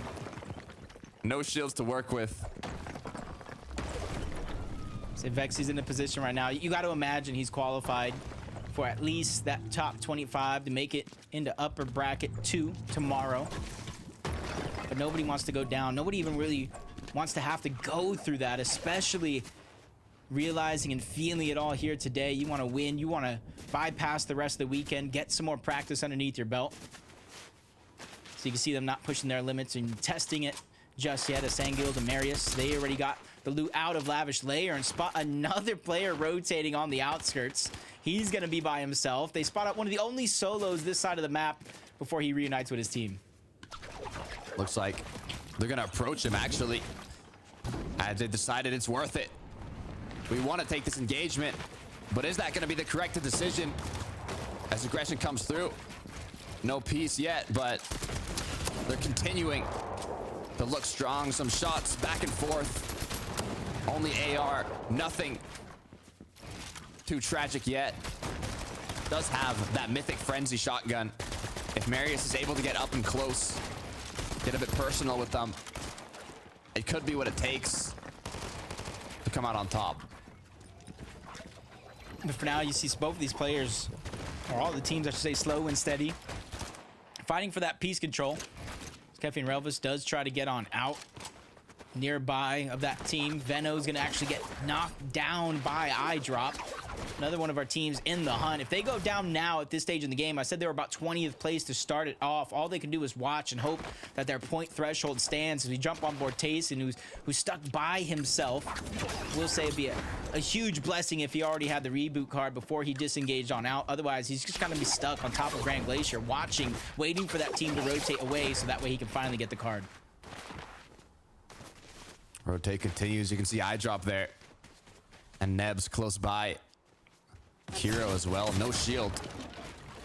No shields to work with. So Vexy's in a position right now. You got to imagine he's qualified for at least that top 25 to make it into upper bracket 2 tomorrow. But nobody wants to go down. Nobody even really wants to have to go through that, especially realizing and feeling it all here today. You want to win. You want to bypass the rest of the weekend, get some more practice underneath your belt. So you can see them not pushing their limits and testing it just yet. As Sangills and Marius, they already got the loot out of Lavish Layer and spot another player rotating on the outskirts. He's going to be by himself. They spot out one of the only solos this side of the map before he reunites with his team. Looks like they're going to approach him, actually, as they decided it's worth it. We want to take this engagement, but is that going to be the correct decision? As aggression comes through. No peace yet, but they're continuing to look strong. Some shots back and forth. Only AR, nothing too tragic yet. Does have that mythic frenzy shotgun. If Marius is able to get up and close, get a bit personal with them, it could be what it takes to come out on top. But for now, you see both of these players, or all the teams, I should say, slow and steady, fighting for that piece control. Kefi and Relvis does try to get on out. Nearby of that team, Veno's gonna actually get knocked down by iDrop. Another one of our teams in the hunt. If they go down now at this stage in the game, I said they were about 20th place to start it off. All they can do is watch and hope that their point threshold stands as we jump on board Tayson, who's stuck by himself. We'll say it'd be a huge blessing if he already had the reboot card before he disengaged on out. Otherwise, he's just gonna be stuck on top of Grand Glacier, watching, waiting for that team to rotate away so that way he can finally get the card. Rotate continues. You can see iDrop there. And Neb's close by. Hero as well. No shield.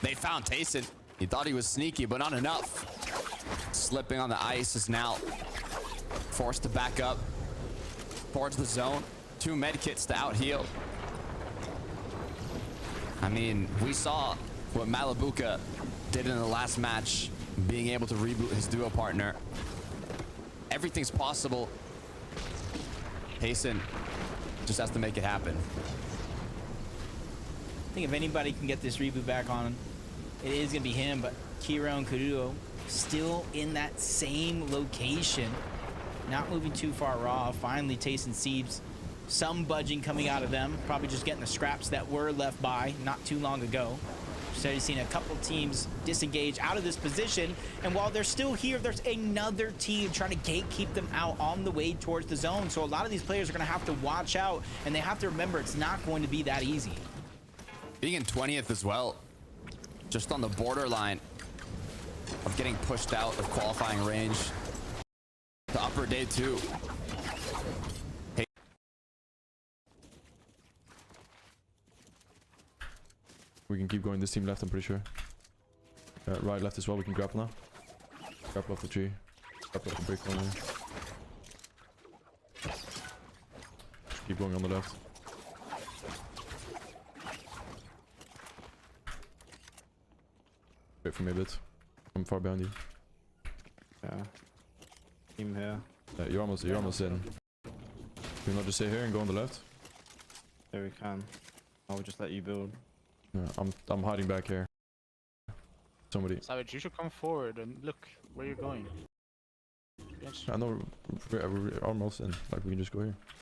They found Tayson. He thought he was sneaky, but not enough. Slipping on the ice is now forced to back up towards the zone. 2 medkits to out heal. I mean, we saw what Malabuka did in the last match, being able to reboot his duo partner. Everything's possible. Tayson just has to make it happen. I think if anybody can get this reboot back on, it is going to be him, but Kiro and Kuruo still in that same location, not moving too far off. Finally, Tayson sees some budging coming out of them, probably just getting the scraps that were left by not too long ago. So you've seen a couple teams disengage out of this position, and while they're still here, there's another team trying to gatekeep them out on the way towards the zone. So a lot of these players are going to have to watch out, and they have to remember it's not going to be that easy. Being in 20th as well, just on the borderline of getting pushed out of qualifying range. The upper day 2. Hey. We can keep going. This team left, I'm pretty sure. Right, left as well. We can grapple now. Grapple off the tree. Grapple off the brick only. keep going on the left. Wait for me a bit. I'm far behind you. Yeah. Team here. Yeah, you're almost in. Can you not just stay here and go on the left? There we can. I will just let you build. Yeah, I'm hiding back here. Somebody. Savage, you should come forward and look where you're going. Yes. I know we're almost in. Like we can just go here.